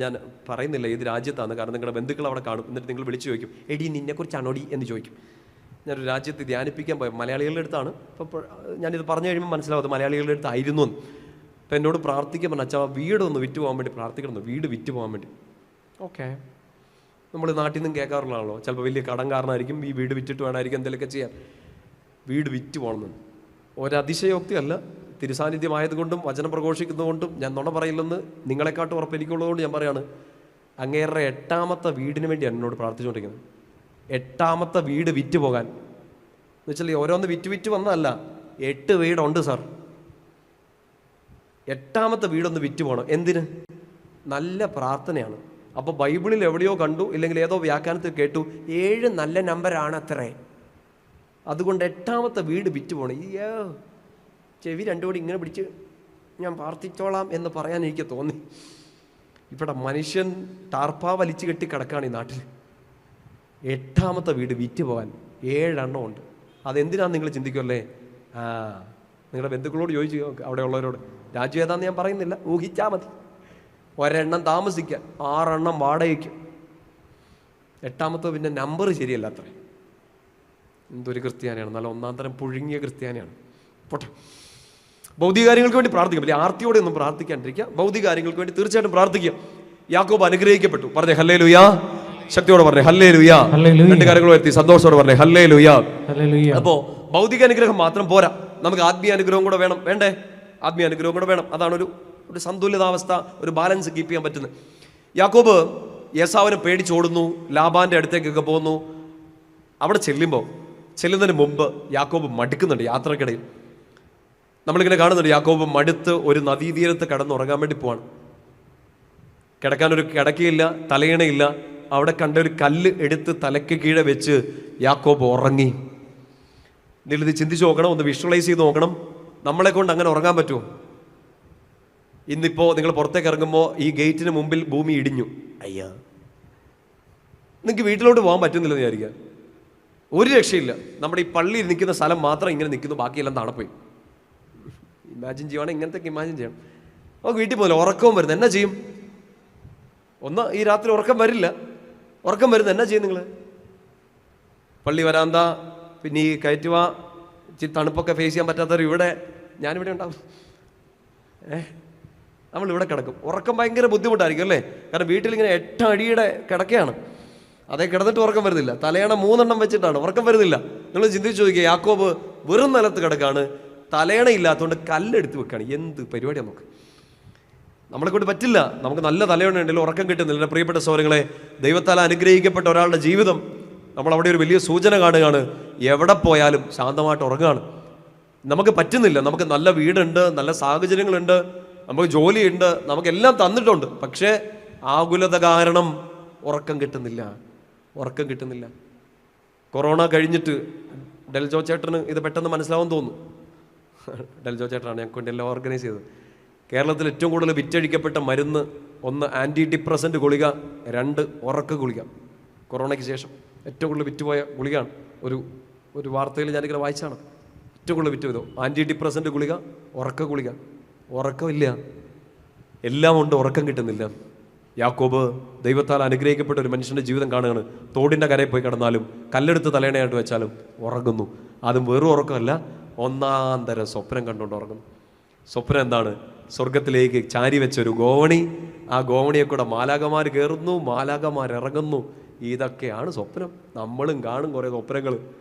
ഞാൻ പറയുന്നില്ല ഏത് രാജ്യത്താണ്, കാരണം നിങ്ങളുടെ ബന്ധുക്കൾ അവിടെ കാണും. എന്നിട്ട് നിങ്ങൾ വിളിച്ചു ചോദിക്കും, എടി നിന്നെക്കുറിച്ചാണോടി എന്ന് ചോദിക്കും. ഞാനൊരു രാജ്യത്ത് ധ്യാനിപ്പിക്കാൻ പോയി, മലയാളികളുടെ അടുത്താണ്. അപ്പോൾ ഞാനിത് പറഞ്ഞു കഴിയുമ്പോൾ മനസ്സിലാവും മലയാളികളുടെ അടുത്തായിരുന്നു എന്ന്. അപ്പോൾ എന്നോട് പ്രാർത്ഥിക്കാൻ പറഞ്ഞു, അച്ഛാ വീടൊന്ന് വിറ്റ് പോകാൻ വേണ്ടി പ്രാർത്ഥിക്കണം, വീട് വിറ്റ് പോകാൻ വേണ്ടി. ഓക്കെ, നമ്മൾ നാട്ടിൽ നിന്നും കേൾക്കാറുള്ളതാണല്ലോ. ചിലപ്പോൾ വലിയ കടംകാരനായിരിക്കും, ഈ വീട് വിറ്റിട്ട് വേണമായിരിക്കും എന്തെങ്കിലുമൊക്കെ ചെയ്യാൻ. വീട് വിറ്റ് പോകണമെന്ന് ഒരതിശയോക്തിയല്ല, തിരുസാന്നിധ്യമായതുകൊണ്ടും വചനം പ്രഘോഷിക്കുന്നതുകൊണ്ടും ഞാൻ നുണ പറയില്ലെന്ന് നിങ്ങളെക്കാട്ടും ഉറപ്പ് എനിക്കുള്ളതുകൊണ്ട് ഞാൻ പറയാണ്. അങ്ങേരുടെ 8ാമത്തെ വീടിന് വേണ്ടി എന്നോട് പ്രാർത്ഥിച്ചുകൊണ്ടിരിക്കുന്നത്. 8ാമത്തെ വീട് വിറ്റ് പോകാൻ എന്ന് വെച്ചാൽ ഓരോന്ന് വിറ്റ് വന്നതല്ല, 8 വീടുണ്ട് സാർ. 8ാമത്തെ വീടൊന്ന് വിറ്റ് പോകണം. എന്തിന്? നല്ല പ്രാർത്ഥനയാണ്. അപ്പോൾ ബൈബിളിൽ എവിടെയോ കണ്ടു, ഇല്ലെങ്കിൽ ഏതോ വ്യാഖ്യാനത്തിൽ കേട്ടു, 7 നല്ല നമ്പറാണ് അത്രേ, അതുകൊണ്ട് 8ാമത്തെ വീട് വിറ്റ് പോകണം. ചെവി രണ്ടുകൂടി ഇങ്ങനെ പിടിച്ച് ഞാൻ പ്രാർത്ഥിച്ചോളാം എന്ന് പറയാൻ എനിക്ക് തോന്നി. ഇവിടെ മനുഷ്യൻ ടാർപ്പാ വലിച്ചു കെട്ടി കിടക്കുകയാണ് ഈ നാട്ടിൽ. 8ാമത്തെ വീട് വിറ്റ് പോകാൻ 7 എണ്ണം ഉണ്ട്. അതെന്തിനാന്ന് നിങ്ങൾ ചിന്തിക്കുമല്ലേ? നിങ്ങളുടെ ബന്ധുക്കളോട് ചോദിച്ചു, അവിടെ ഉള്ളവരോട്. രാജ്യം ഏതാന്ന് ഞാൻ പറയുന്നില്ല, ഊഹിച്ചാൽ മതി. ഒരെണ്ണം താമസിക്കാൻ, 6 എണ്ണം വാടകയ്ക്ക്. 8ാമത്തെ പിന്നെ നമ്പർ ശരിയല്ല അത്ര. എന്തൊരു ക്രിസ്ത്യാനിയാണ്, നല്ല 1-ാം തരം പുഴുങ്ങിയ ക്രിസ്ത്യാനിയാണ്. പോട്ടെ, ഭൗതിക കാര്യങ്ങൾക്ക് വേണ്ടി പ്രാർത്ഥിക്കാം. വലിയ ആർത്തിയോടെ ഒന്നും പ്രാർത്ഥിക്കാണ്ടിരിക്കുക. ഭൗതിക കാര്യങ്ങൾക്ക് വേണ്ടി തീർച്ചയായിട്ടും പ്രാർത്ഥിക്കുക. യാക്കോബ് അനുഗ്രഹിക്കപ്പെട്ടു. പറഞ്ഞേ ഹല്ലേലൂയ. ശക്തിയോടെ പറഞ്ഞേ ഹല്ലേലൂയ. 2 കാര്യങ്ങൾ വരുത്തി സന്തോഷത്തോടെ പറഞ്ഞേ ഹല്ലേലൂയ. അപ്പോ ഭൗതിക അനുഗ്രഹം മാത്രം പോരാ, നമുക്ക് ആത്മീയ അനുഗ്രഹം കൂടെ വേണം. വേണ്ടേ? ആത്മീയ അനുഗ്രഹം കൂടെ വേണം. അതാണ് ഒരു സന്തുലിതാവസ്ഥ, ഒരു ബാലൻസ് കീപ്പ് ചെയ്യാൻ പറ്റുന്നത്. യാക്കോബ് ഏസാവിനെ പേടിച്ചോടുന്നു, ലാബാന്റെ അടുത്തേക്കൊക്കെ പോകുന്നു. അവിടെ ചെല്ലുന്നതിന് മുമ്പ് യാക്കോബ് മടുക്കുന്നുണ്ട്. യാത്രക്കിടയിൽ നമ്മളിങ്ങനെ കാണുന്നുണ്ട്, യാക്കോബ് മടുത്ത് ഒരു നദീതീരത്ത് കിടന്നുറങ്ങാൻ വേണ്ടി പോവാണ്. കിടക്കാനൊരു കിടക്കയില്ല, തലയിണയില്ല. അവിടെ കണ്ട ഒരു കല്ല് എടുത്ത് തലയ്ക്ക് കീഴെ വെച്ച് യാക്കോബ് ഉറങ്ങി. നിങ്ങളിത് ചിന്തിച്ച് നോക്കണം, ഒന്ന് വിഷ്വലൈസ് ചെയ്ത് നോക്കണം. നമ്മളെ കൊണ്ട് അങ്ങനെ ഉറങ്ങാൻ പറ്റുമോ? ഇന്നിപ്പോൾ നിങ്ങൾ പുറത്തേക്ക് ഇറങ്ങുമ്പോൾ ഈ ഗേറ്റിന് മുമ്പിൽ ഭൂമി ഇടിഞ്ഞു, അയ്യാ, നിങ്ങൾക്ക് വീട്ടിലോട്ട് പോകാൻ പറ്റുന്നില്ലെന്ന് വിചാരിക്കുക. ഒരു രക്ഷയില്ല. നമ്മുടെ ഈ പള്ളിയിൽ നിൽക്കുന്ന സ്ഥലം മാത്രം ഇങ്ങനെ നിൽക്കുന്നു, ബാക്കിയെല്ലാം തണുപ്പോയി. ഇമാജിൻ ചെയ്യുവാണെങ്കിൽ ഇങ്ങനത്തെ ഇമാജിൻ ചെയ്യണം. നമുക്ക് വീട്ടിൽ പോകില്ല, ഉറക്കവും വരുന്നത്, എന്നാ ചെയ്യും? ഒന്ന് ഈ രാത്രി ഉറക്കം വരുന്നത് എന്നാ ചെയ്യും നിങ്ങൾ? പള്ളി വരാന്ത, പിന്നെ ഈ കയറ്റുക, തണുപ്പൊക്കെ ഫേസ് ചെയ്യാൻ പറ്റാത്തവർ ഞാനിവിടെ ഉണ്ടാവും. നമ്മളിവിടെ കിടക്കും. ഉറക്കം ഭയങ്കര ബുദ്ധിമുട്ടായിരിക്കും അല്ലേ? കാരണം വീട്ടിലിങ്ങനെ 8 അടിയുടെ കിടക്കയാണ്. അതേ കിടന്നിട്ട് ഉറക്കം വരുന്നില്ല. തലയണ 3 എണ്ണം വെച്ചിട്ടാണ്, ഉറക്കം വരുന്നില്ല. നിങ്ങൾ ചിന്തിച്ച് നോക്കിക്കുക, യാക്കോബ് വെറും നിലത്ത് കിടക്കാണ്, തലയണ ഇല്ലാത്തതുകൊണ്ട് കല്ലെടുത്ത് വെക്കുകയാണ്. എന്ത് പരിപാടിയാണ് നമുക്ക്? നമ്മളെ കൊണ്ട് പറ്റില്ല. നമുക്ക് നല്ല തലയണ ഉണ്ടെങ്കിലും ഉറക്കം കിട്ടുന്നില്ല. പ്രിയപ്പെട്ട സഹോദരങ്ങളെ, ദൈവത്താൽ അനുഗ്രഹിക്കപ്പെട്ട ഒരാളുടെ ജീവിതം നമ്മൾ അവിടെ ഒരു വലിയ സൂചന കാണുകയാണ്. എവിടെ പോയാലും ശാന്തമായിട്ട് ഉറങ്ങുകയാണ്. നമുക്ക് പറ്റുന്നില്ല. നമുക്ക് നല്ല വീടുണ്ട്, നല്ല സാഹചര്യങ്ങളുണ്ട്, നമുക്ക് ജോലിയുണ്ട്, നമുക്കെല്ലാം തന്നിട്ടുണ്ട്. പക്ഷേ ആകുലത കാരണം ഉറക്കം കിട്ടുന്നില്ല. കൊറോണ കഴിഞ്ഞിട്ട് ഡെൽജോ ചേട്ടന് ഇത് പെട്ടെന്ന് മനസ്സിലാവും തോന്നുന്നു. ഡെൽജോ ചേട്ടനാണ് ഞങ്ങൾക്ക് വേണ്ടി എല്ലാം ഓർഗനൈസ് ചെയ്തത്. കേരളത്തിൽ ഏറ്റവും കൂടുതൽ വിറ്റഴിക്കപ്പെട്ട മരുന്ന് 1 ആൻറ്റി ഡിപ്രസൻറ്റ് ഗുളിക, 2 ഉറക്ക ഗുളിക. കൊറോണയ്ക്ക് ശേഷം ഏറ്റവും കൂടുതൽ വിറ്റുപോയ ഗുളികയാണ്. ഒരു വാർത്തയിൽ ഞാനിങ്ങനെ വായിച്ചാണ്. ഏറ്റവും കൂടുതൽ വിറ്റുപോയതോ ആൻറ്റി ഡിപ്രസൻറ്റ് ഗുളിക, ഉറക്ക ഗുളിക. ഉറക്കമില്ല, എല്ലാം ഉണ്ട്, ഉറക്കം കിട്ടുന്നില്ല. യാക്കോബ് ദൈവത്താൽ അനുഗ്രഹിക്കപ്പെട്ട ഒരു മനുഷ്യൻ്റെ ജീവിതം കാണുകയാണ്. തോടിൻ്റെ കരയിൽ പോയി കിടന്നാലും കല്ലെടുത്ത് തലയണയായിട്ട് വെച്ചാലും ഉറങ്ങുന്നു. അതും വെറും ഉറക്കമല്ല, ഒന്നാം തരം സ്വപ്നം കണ്ടുകൊണ്ട് ഉറങ്ങുന്നു. സ്വപ്നം എന്താണ്? സ്വർഗത്തിലേക്ക് ചാരി വെച്ചൊരു ഗോവണി. ആ ഗോവണിയെ കൂടെ മാലാകമാർ കയറുന്നു, മാലാകമാർ ഇറങ്ങുന്നു. ഇതൊക്കെയാണ് സ്വപ്നം. നമ്മളും കാണും കുറേ സ്വപ്നങ്ങൾ.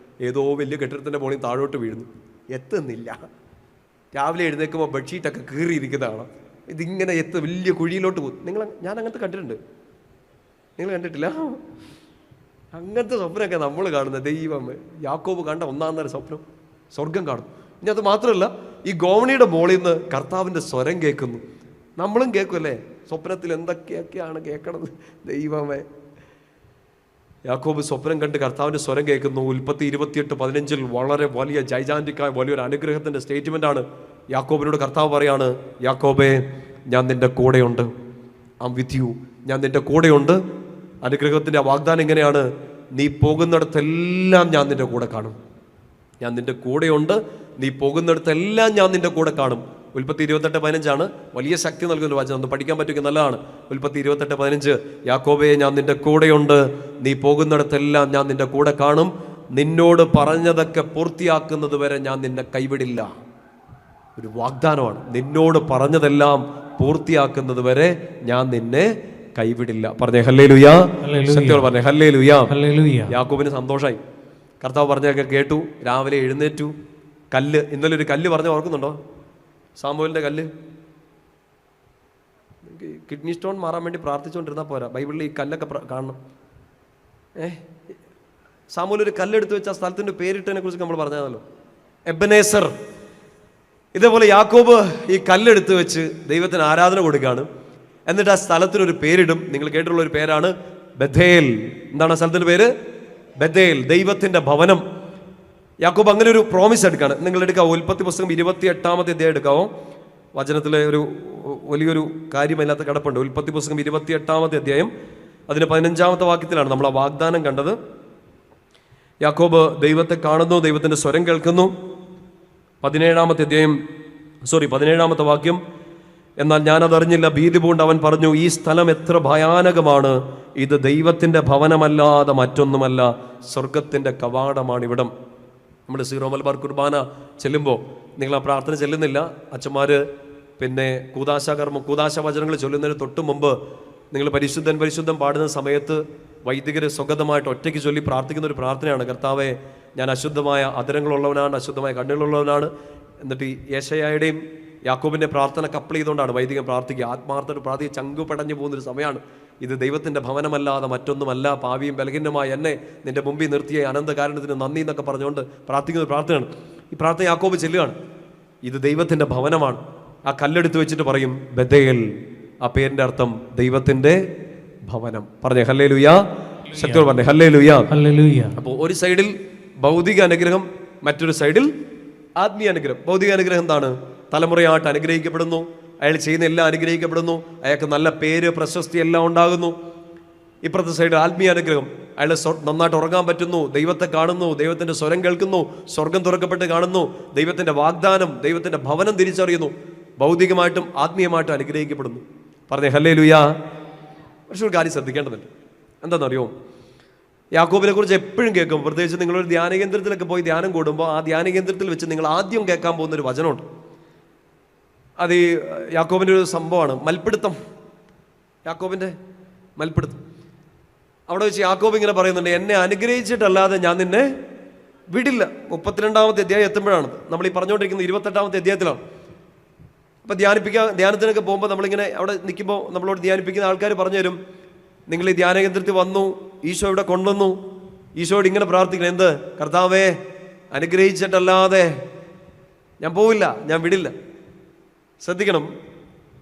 ഏതോ വലിയ കെട്ടിടത്തിൻ്റെ മുകളിൽ താഴോട്ട് വീഴുന്നു, എത്തുന്നില്ല. രാവിലെ എഴുന്നേൽക്കുമ്പോൾ ബെഡ്ഷീറ്റൊക്കെ കീറിയിരിക്കുന്നതാണ്. ഇതിങ്ങനെ വലിയ കുഴിയിലോട്ട് പോകും. ഞാൻ അങ്ങനത്തെ കണ്ടിട്ടുണ്ട്. നിങ്ങൾ കണ്ടിട്ടില്ല? അങ്ങനത്തെ സ്വപ്നമൊക്കെ നമ്മൾ കാണുന്നത്. ദൈവം യാക്കോബ് കണ്ട ഒന്നാം തരം സ്വപ്നം, സ്വർഗം കാണും. ഇനി അത് മാത്രമല്ല, ഈ ഗോവണിയുടെ മുകളിൽ നിന്ന് കർത്താവിൻ്റെ സ്വരം കേൾക്കുന്നു. നമ്മളും കേൾക്കുമല്ലേ സ്വപ്നത്തിൽ? എന്തൊക്കെയൊക്കെയാണ് കേൾക്കണത് ദൈവമേ. യാക്കോബ് സ്വപ്നം കണ്ട് കർത്താവിൻ്റെ സ്വരം കേൾക്കുന്നു. ഉൽപ്പത്തി 28:15 വളരെ വലിയ ജൈജാന്റിക്കായ വലിയൊരു അനുഗ്രഹത്തിൻ്റെ സ്റ്റേറ്റ്മെൻ്റാണ്. യാക്കോബിനോട് കർത്താവ് പറയാണ്, യാക്കോബേ, ഞാൻ നിൻ്റെ കൂടെയുണ്ട്. I am with you. ഞാൻ നിൻ്റെ കൂടെയുണ്ട്. അനുഗ്രഹത്തിൻ്റെ വാഗ്ദാനം ഇങ്ങനെയാണ്, നീ പോകുന്നിടത്തെല്ലാം ഞാൻ നിൻ്റെ കൂടെ കാണും. ഞാൻ നിൻ്റെ കൂടെയുണ്ട്, നീ പോകുന്നിടത്തെല്ലാം ഞാൻ നിൻ്റെ കൂടെ കാണും. ഉൽപ്പത്തി 28:15 വലിയ ശക്തി നൽകുന്ന വാചകം. ഒന്ന് പഠിക്കാൻ പറ്റുമെങ്കിൽ നല്ലതാണ്. ഉൽപ്പത്തി 28:15, യാക്കോബേ, ഞാൻ നിൻ്റെ കൂടെയുണ്ട്, നീ പോകുന്നിടത്തെല്ലാം ഞാൻ നിൻ്റെ കൂടെ കാണും. നിന്നോട് പറഞ്ഞതൊക്കെ പൂർത്തിയാക്കുന്നത് വരെ ഞാൻ നിന്നെ കൈവിടില്ല. ഒരു വാഗ്ദാനമാണ്. നിന്നോട് പറഞ്ഞതെല്ലാം പൂർത്തിയാക്കുന്നത് വരെ ഞാൻ നിന്നെ കൈവിടില്ല. പറഞ്ഞേ ഹല്ലേലൂയ. ശക്തിയോട് പറഞ്ഞേ ഹല്ലേലൂയ. യാക്കോബിന് സന്തോഷമായി. കർത്താവ് പറഞ്ഞതൊക്കെ കേട്ടു. രാവിലെ എഴുന്നേറ്റു. ഇന്നലെ ഒരു കല്ല് പറഞ്ഞ് ഓർക്കുന്നുണ്ടോ? സാമുവേലിൻ്റെ കല്ല്. കിഡ്നി സ്റ്റോൺ മാറാൻ വേണ്ടി പ്രാർത്ഥിച്ചുകൊണ്ടിരുന്നാൽ പോരാ, ബൈബിളിൽ ഈ കല്ലൊക്കെ കാണണം. സാമുവേൽ ഒരു കല്ലെടുത്ത് വെച്ച ആ സ്ഥലത്തിൻ്റെ പേരിട്ടതിനെ കുറിച്ച് നമ്മൾ പറഞ്ഞാണല്ലോ, എബനേസർ. ഇതേപോലെ യാക്കോബ് ഈ കല്ലെടുത്ത് വെച്ച് ദൈവത്തിന് ആരാധന കൊടുക്കുകയാണ്. എന്നിട്ട് ആ സ്ഥലത്തിനൊരു പേരിടും. നിങ്ങൾ കേട്ടിട്ടുള്ള ഒരു പേരാണ് ബഥേൽ. എന്താണ് ആ സ്ഥലത്തിൻ്റെ പേര്? ബഥേൽ, ദൈവത്തിൻ്റെ ഭവനം. യാക്കോബ് അങ്ങനെ ഒരു പ്രോമിസ് എടുക്കുകയാണ്. നിങ്ങൾ എടുക്കാവോ? ഉൽപ്പത്തി പുസ്തകം 28-ാമത്തെ അധ്യായം എടുക്കാവോ? വചനത്തിലെ ഒരു വലിയൊരു കാര്യമില്ലാത്ത കിടപ്പുണ്ട്. ഉൽപ്പത്തി പുസ്തകം 28-ാമത്തെ അധ്യായം അതിന് 15-ാമത്തെ വാക്യത്തിലാണ് നമ്മൾ ആ വാഗ്ദാനം കണ്ടത്. യാക്കോബ് ദൈവത്തെ കാണുന്നു, ദൈവത്തിൻ്റെ സ്വരം കേൾക്കുന്നു. 17-ാമത്തെ വാക്യം, എന്നാൽ ഞാനതറിഞ്ഞില്ല, ഭീതി പൂണ്ട് അവൻ പറഞ്ഞു, ഈ സ്ഥലം എത്ര ഭയാനകമാണ്, ഇത് ദൈവത്തിൻ്റെ ഭവനമല്ലാതെ മറ്റൊന്നുമല്ല, സ്വർഗത്തിൻ്റെ കവാടമാണിവിടം. നമ്മൾ സീറോ മലബാർ കുർബാന ചെല്ലുമ്പോൾ നിങ്ങൾ ആ പ്രാർത്ഥന ചെല്ലുന്നില്ല. അച്ഛന്മാർ പിന്നെ കൂദാശ വചനങ്ങൾ ചൊല്ലുന്നതിന് തൊട്ട് മുമ്പ് നിങ്ങൾ പരിശുദ്ധൻ പരിശുദ്ധം പാടുന്ന സമയത്ത് വൈദികർ സ്വഗതമായിട്ട് ഒറ്റയ്ക്ക് ചൊല്ലി പ്രാർത്ഥിക്കുന്ന ഒരു പ്രാർത്ഥനയാണ്. കർത്താവെ, ഞാൻ അശുദ്ധമായ അധരങ്ങളുള്ളവനാണ്, അശുദ്ധമായ കണ്ണുകളുള്ളവനാണ്. എന്നിട്ട് യേശയ്യായുടെയും യാക്കോബിൻ്റെ പ്രാർത്ഥന കപ്പിൾ ചെയ്തുകൊണ്ടാണ് വൈദികൻ പ്രാർത്ഥിക്കുക. ആത്മാർത്ഥത പ്രാർത്ഥിക്കുക, ചങ്കു പടഞ്ഞു പോകുന്നൊരു സമയമാണ്. ഇത് ദൈവത്തിൻ്റെ ഭവനമല്ലാതെ മറ്റൊന്നുമല്ല, പാവിയും ബലഹീനമായ എന്നെ നിൻ്റെ മുമ്പിൽ നിർത്തിയ അനന്ത കാരണത്തിന് നന്ദി എന്നൊക്കെ പറഞ്ഞുകൊണ്ട് പ്രാർത്ഥിക്കുന്ന പ്രാർത്ഥനയാണ്. ഈ പ്രാർത്ഥന യാക്കോബ് ചെല്ലുകയാണ്. ഇത് ദൈവത്തിൻ്റെ ഭവനമാണ്. ആ കല്ലെടുത്ത് വെച്ചിട്ട് പറയും ബഥേൽ. ആ പേരിൻ്റെ അർത്ഥം ദൈവത്തിൻ്റെ ഭവനം. പറഞ്ഞേ ഹല്ലേലൂയ, ശക്തിയോട് പറഞ്ഞേ ഹല്ലേലൂയ. അപ്പോൾ ഒരു സൈഡിൽ ഭൗതിക അനുഗ്രഹം, മറ്റൊരു സൈഡിൽ ആത്മീയ അനുഗ്രഹം. ഭൗതിക അനുഗ്രഹം എന്താണ്? തലമുറയായിട്ട് അനുഗ്രഹിക്കപ്പെടുന്നു, അയാൾ ചെയ്യുന്ന എല്ലാം അനുഗ്രഹിക്കപ്പെടുന്നു, അയാൾക്ക് നല്ല പേര് പ്രശസ്തി എല്ലാം ഉണ്ടാകുന്നു. ഇപ്പുറത്തെ സൈഡ് ആത്മീയ അനുഗ്രഹം, അയാൾ നന്നായിട്ട് ഉറങ്ങാൻ പറ്റുന്നു, ദൈവത്തെ കാണുന്നു, ദൈവത്തിൻ്റെ സ്വരം കേൾക്കുന്നു, സ്വർഗം തുറക്കപ്പെട്ട് കാണുന്നു, ദൈവത്തിൻ്റെ വാഗ്ദാനം, ദൈവത്തിൻ്റെ ഭവനം തിരിച്ചറിയുന്നു. ഭൗതികമായിട്ടും ആത്മീയമായിട്ടും അനുഗ്രഹിക്കപ്പെടുന്നു. പറഞ്ഞേ ഹല്ലേലൂയ. പക്ഷെ ഒരു കാര്യം ശ്രദ്ധിക്കേണ്ടതുണ്ട്. എന്താണെന്നറിയോ? യാക്കോബിനെ കുറിച്ച് എപ്പോഴും കേൾക്കും. പ്രത്യേകിച്ച് നിങ്ങളൊരു ധ്യാന കേന്ദ്രത്തിലൊക്കെ പോയി ധ്യാനം കൂടുമ്പോൾ ആ ധ്യാന കേന്ദ്രത്തിൽ വെച്ച് നിങ്ങൾ ആദ്യം കേൾക്കാൻ പോകുന്നൊരു വചനമുണ്ട്. അത് ഈ യാക്കോബിൻ്റെ ഒരു സംഭവമാണ്, മൽപ്പിടുത്തം. യാക്കോബിൻ്റെ മൽപ്പിടുത്തം. അവിടെ വെച്ച് യാക്കോബ് ഇങ്ങനെ പറയുന്നുണ്ട്, എന്നെ അനുഗ്രഹിച്ചിട്ടല്ലാതെ ഞാൻ നിന്നെ വിടില്ല. 32-ാമത്തെ അധ്യായം എത്തുമ്പോഴാണ് നമ്മൾ ഈ പറഞ്ഞുകൊണ്ടിരിക്കുന്നത്. 28-ാമത്തെ അധ്യായത്തിലാണ്. അപ്പം ധ്യാനത്തിനൊക്കെ പോകുമ്പോൾ നമ്മളിങ്ങനെ അവിടെ നിൽക്കുമ്പോൾ നമ്മളോട് ധ്യാനിപ്പിക്കുന്ന ആൾക്കാർ പറഞ്ഞു തരും, നിങ്ങൾ ഈ ധ്യാന കേന്ദ്രത്തിൽ വന്നു, ഈശോ ഇവിടെ കൊണ്ടുവന്നു, ഈശോയോട് ഇങ്ങനെ പ്രാർത്ഥിക്കണം, എന്ത്? കർത്താവേ, അനുഗ്രഹിച്ചിട്ടല്ലാതെ ഞാൻ പോവില്ല, ഞാൻ വിടില്ല. ശ്രദ്ധിക്കണം,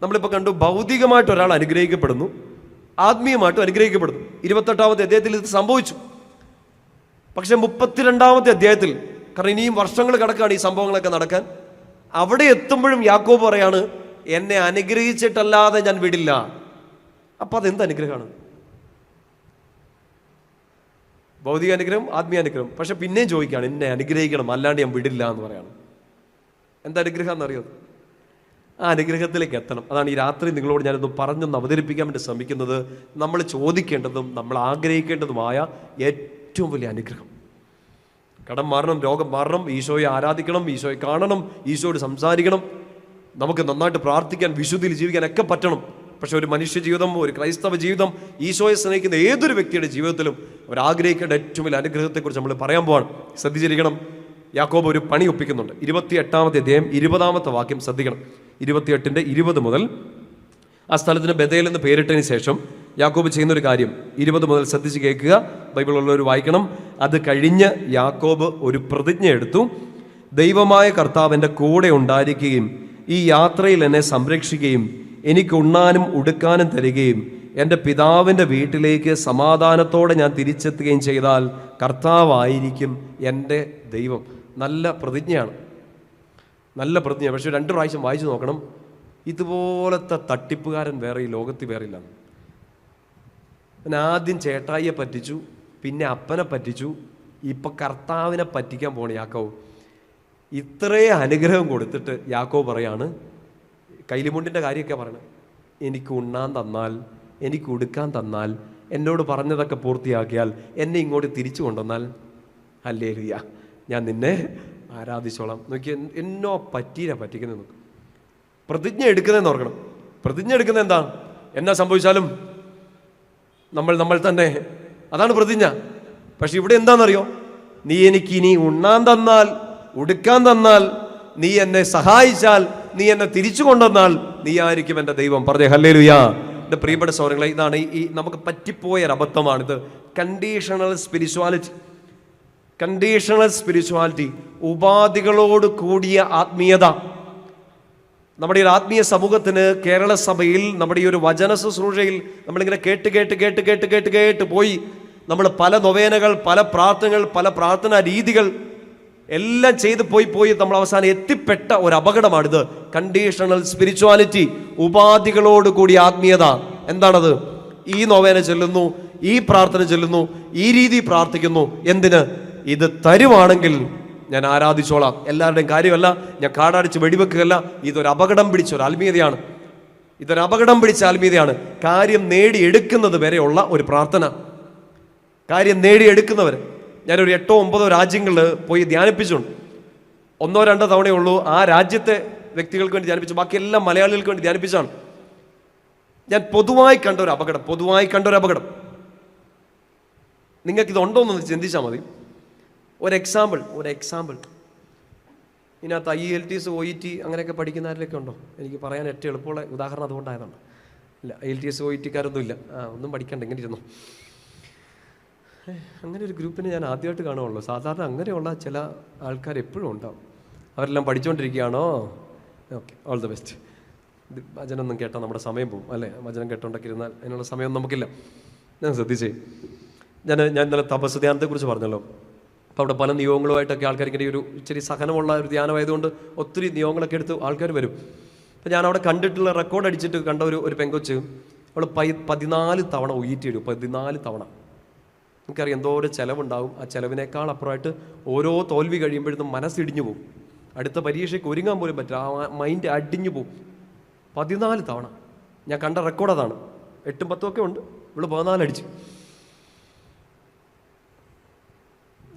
നമ്മളിപ്പോൾ കണ്ടു ഭൗതികമായിട്ട് ഒരാൾ അനുഗ്രഹിക്കപ്പെടുന്നു, ആത്മീയമായിട്ടും അനുഗ്രഹിക്കപ്പെടുന്നു. 28-ാമത്തെ അധ്യായത്തിൽ ഇത് സംഭവിച്ചു. പക്ഷെ 32-ാമത്തെ അധ്യായത്തിൽ, കാരണം ഇനിയും വർഷങ്ങൾ കിടക്കുകയാണ് ഈ സംഭവങ്ങളൊക്കെ നടക്കാൻ, അവിടെ എത്തുമ്പോഴും യാക്കോബ് പറയാണ്, എന്നെ അനുഗ്രഹിച്ചിട്ടല്ലാതെ ഞാൻ വിടില്ല. അപ്പം അതെന്ത് അനുഗ്രഹമാണ്? ഭൗതിക അനുഗ്രഹം, ആത്മീയ അനുഗ്രഹം. പക്ഷെ പിന്നെയും ചോദിക്കുകയാണ്, എന്നെ അനുഗ്രഹിക്കണം, അല്ലാണ്ട് ഞാൻ വിടില്ല എന്ന് പറയാണ്. എന്താ അനുഗ്രഹം എന്നറിയോ? ആ അനുഗ്രഹത്തിലേക്ക് എത്തണം. അതാണ് ഈ രാത്രി നിങ്ങളോട് ഞാനൊന്ന് പറഞ്ഞൊന്ന് അവതരിപ്പിക്കാൻ വേണ്ടി ശ്രമിക്കുന്നത്. നമ്മൾ ചോദിക്കേണ്ടതും നമ്മൾ ആഗ്രഹിക്കേണ്ടതുമായ ഏറ്റവും വലിയ അനുഗ്രഹം. കടം മാറണം, രോഗം മാറണം, ഈശോയെ ആരാധിക്കണം, ഈശോയെ കാണണം, ഈശോയോട് സംസാരിക്കണം, നമുക്ക് നന്നായിട്ട് പ്രാർത്ഥിക്കാൻ, വിശുദ്ധിയിൽ ജീവിക്കാൻ ഒക്കെ പറ്റണം. പക്ഷെ ഒരു മനുഷ്യ ജീവിതം, ഒരു ക്രൈസ്തവ ജീവിതം, ഈശോയെ സ്നേഹിക്കുന്ന ഏതൊരു വ്യക്തിയുടെ ജീവിതത്തിലും അവർ ആഗ്രഹിക്കേണ്ട ഏറ്റവും വലിയ അനുഗ്രഹത്തെക്കുറിച്ച് നമ്മൾ പറയാൻ പോവാണ്. ശ്രദ്ധിച്ചിരിക്കണം. യാക്കോബ് ഒരു പണി ഒപ്പിക്കുന്നുണ്ട്. 28-ാമത്തെ അധ്യായം 20-ാമത്തെ വാക്യം ശ്രദ്ധിക്കണം. 28-ന്റെ 20 മുതൽ ആ സ്ഥലത്തിന് ബഥേൽ എന്ന് പേരിട്ടതിന് ശേഷം യാക്കോബ് ചെയ്യുന്നൊരു കാര്യം 20 മുതൽ ശ്രദ്ധിച്ച് കേൾക്കുക. ബൈബിളുള്ളവർ വായിക്കണം. അത് കഴിഞ്ഞ് യാക്കോബ് ഒരു പ്രതിജ്ഞ എടുത്തു. ദൈവമായ കർത്താവ് എൻ്റെ കൂടെ ഉണ്ടായിരിക്കുകയും ഈ യാത്രയിൽ എന്നെ സംരക്ഷിക്കുകയും എനിക്ക് ഉണ്ണാനും ഉടുക്കാനും തരികയും എൻ്റെ പിതാവിൻ്റെ വീട്ടിലേക്ക് സമാധാനത്തോടെ ഞാൻ തിരിച്ചെത്തുകയും ചെയ്താൽ കർത്താവായിരിക്കും എൻ്റെ ദൈവം. നല്ല പ്രതിജ്ഞയാണ്, നല്ല പ്രതിജ്ഞ. പക്ഷെ 2 പ്രാവശ്യം വായിച്ചു നോക്കണം. ഇതുപോലത്തെ തട്ടിപ്പുകാരൻ വേറെ ഈ ലോകത്തിൽ വേറെ ഇല്ല. അവൻ ആദ്യം ചേട്ടായിയെ പറ്റിച്ചു, പിന്നെ അപ്പനെ പറ്റിച്ചു, ഇപ്പം കർത്താവിനെ പറ്റിക്കാൻ പോണ യാക്കോബ്. ഇത്രയും അനുഗ്രഹം കൊടുത്തിട്ട് യാക്കോബ് പറയാണ്, കൈലിമുണ്ടിൻ്റെ കാര്യമൊക്കെ പറയണം, എനിക്ക് ഉണ്ണാൻ തന്നാൽ, എനിക്ക് ഉടുക്കാൻ തന്നാൽ, എന്നോട് പറഞ്ഞതൊക്കെ പൂർത്തിയാക്കിയാൽ, എന്നെ ഇങ്ങോട്ട് തിരിച്ചു കൊണ്ടുവന്നാൽ, ഹല്ലേലൂയ, ഞാൻ നിന്നെ ആരാധിച്ചോളാം. നോക്കി, എന്നോ പറ്റിക്കുന്നത് നോക്ക്. പ്രതിജ്ഞ എടുക്കുന്നതെന്ന് ഓർക്കണം. പ്രതിജ്ഞ എടുക്കുന്നത് എന്താ? എന്നാ സംഭവിച്ചാലും നമ്മൾ തന്നെ, അതാണ് പ്രതിജ്ഞ. പക്ഷെ ഇവിടെ എന്താണെന്നറിയോ? നീ എനിക്ക് ഇനി ഉണ്ണാൻ തന്നാൽ, ഉടുക്കാൻ തന്നാൽ, നീ എന്നെ സഹായിച്ചാൽ, നീ എന്നെ തിരിച്ചു കൊണ്ടുവന്നാൽ, നീ ആയിരിക്കും എൻ്റെ ദൈവം. പറഞ്ഞേ ഹല്ലേലൂയ. എൻ്റെ പ്രിയപ്പെട്ട സഹോദരങ്ങളെ, ഇതാണ് ഈ നമുക്ക് പറ്റിപ്പോയൊരു അബദ്ധമാണിത്. Conditional spirituality. കണ്ടീഷണൽ സ്പിരിച്വാലിറ്റി, ഉപാധികളോട് കൂടിയ ആത്മീയത. നമ്മുടെ ഈ ആത്മീയ സമൂഹത്തിന്, കേരള സഭയിൽ, നമ്മുടെ ഈ ഒരു വചന ശുശ്രൂഷയിൽ നമ്മളിങ്ങനെ കേട്ട് പോയി നമ്മൾ പല നൊവേനകൾ, പല പ്രാർത്ഥനകൾ, പല പ്രാർത്ഥനാ രീതികൾ എല്ലാം ചെയ്ത് പോയി നമ്മൾ അവസാനം എത്തിപ്പെട്ട ഒരു അപകടമാണിത്. കണ്ടീഷണൽ സ്പിരിച്വാലിറ്റി, ഉപാധികളോട് കൂടിയ ആത്മീയത. എന്താണത്? ഈ നൊവേന ചൊല്ലുന്നു, ഈ പ്രാർത്ഥന ചൊല്ലുന്നു, ഈ രീതി പ്രാർത്ഥിക്കുന്നു. എന്തിന്? ഇത് തരുവാണെങ്കിൽ ഞാൻ ആരാധിച്ചോളാം. എല്ലാവരുടെയും കാര്യമല്ല, ഞാൻ കാടടിച്ച് വെടിവെക്കുകയല്ല. ഇതൊരു അപകടം പിടിച്ച ഒരു ആത്മീയതയാണ്. ഇതൊരു അപകടം പിടിച്ച ആത്മീയതയാണ്. കാര്യം നേടിയെടുക്കുന്നത് വരെയുള്ള ഒരു പ്രാർത്ഥന. കാര്യം നേടിയെടുക്കുന്നവർ, ഞാനൊരു 8-9 രാജ്യങ്ങളിൽ പോയി ധ്യാനിപ്പിച്ചുണ്ട്. 1-2 തവണയേ ഉള്ളൂ ആ രാജ്യത്തെ വ്യക്തികൾക്ക് വേണ്ടി ധ്യാനിപ്പിച്ചു. ബാക്കിയെല്ലാം മലയാളികൾക്ക് വേണ്ടി ധ്യാനിപ്പിച്ചാണ്. ഞാൻ പൊതുവായി കണ്ട ഒരു അപകടം നിങ്ങൾക്കിതുണ്ടോ എന്ന് ചിന്തിച്ചാൽ മതി. ഒരു എക്സാമ്പിൾ ഇതിനകത്ത് IELTS OET അങ്ങനെയൊക്കെ പഠിക്കുന്ന ആരിലൊക്കെ ഉണ്ടോ? എനിക്ക് പറയാൻ ഏറ്റവും എളുപ്പമുള്ള ഉദാഹരണം അതുകൊണ്ടായതാണ്. ഇല്ല, IELTS OETക്കാരൊന്നും ഇല്ല. ഒന്നും പഠിക്കണ്ട, ഇങ്ങനെ ഇരുന്നു. അങ്ങനെ ഒരു ഗ്രൂപ്പിനെ ഞാൻ ആദ്യമായിട്ട് കാണുകയുള്ളൂ. സാധാരണ അങ്ങനെയുള്ള ചില ആൾക്കാർ എപ്പോഴും ഉണ്ടാവും. അവരെല്ലാം പഠിച്ചുകൊണ്ടിരിക്കുകയാണോ? Okay, all the best. വചനമൊന്നും കേട്ടാൽ നമ്മുടെ സമയം പോകും അല്ലേ? വചനം കേട്ടോണ്ടൊക്കിരുന്നാൽ അതിനുള്ള സമയമൊന്നും നമുക്കില്ല. ഞാൻ ശ്രദ്ധിച്ചേ, ഞാൻ ഇന്നലെ തപസ് ധ്യാനത്തെക്കുറിച്ച് പറഞ്ഞല്ലോ. അപ്പോൾ അവിടെ പല നിയോഗങ്ങളുമായിട്ടൊക്കെ ആൾക്കാർക്ക് ഒരു ഇച്ചിരി സഹനമുള്ള ഒരു ധ്യാനമായതുകൊണ്ട് ഒത്തിരി നിയോഗങ്ങളൊക്കെ എടുത്ത് ആൾക്കാർ വരും. അപ്പോൾ ഞാൻ അവിടെ കണ്ടിട്ടുള്ള റെക്കോർഡ് അടിച്ചിട്ട് കണ്ട ഒരു പെങ്കൊച്ച്, അവൾ 14 തവണ ഊറ്റിയിടും. 14 തവണ. നമുക്കറിയാം എന്തോ ഒരു ചിലവുണ്ടാവും. ആ ചിലവിനേക്കാൾ അപ്പുറമായിട്ട് ഓരോ തോൽവി കഴിയുമ്പോഴത്തും മനസ്സിടിഞ്ഞു പോകും. അടുത്ത പരീക്ഷയ്ക്ക് ഒരുങ്ങാൻ പോലും പറ്റില്ല. ആ മൈൻഡ് അടിഞ്ഞു പോകും. 14 തവണ ഞാൻ കണ്ട റെക്കോർഡ് അതാണ്. 8ഉം 10ഉം ഒക്കെ ഉണ്ട്. ഇവള് 14 അടിച്ചു.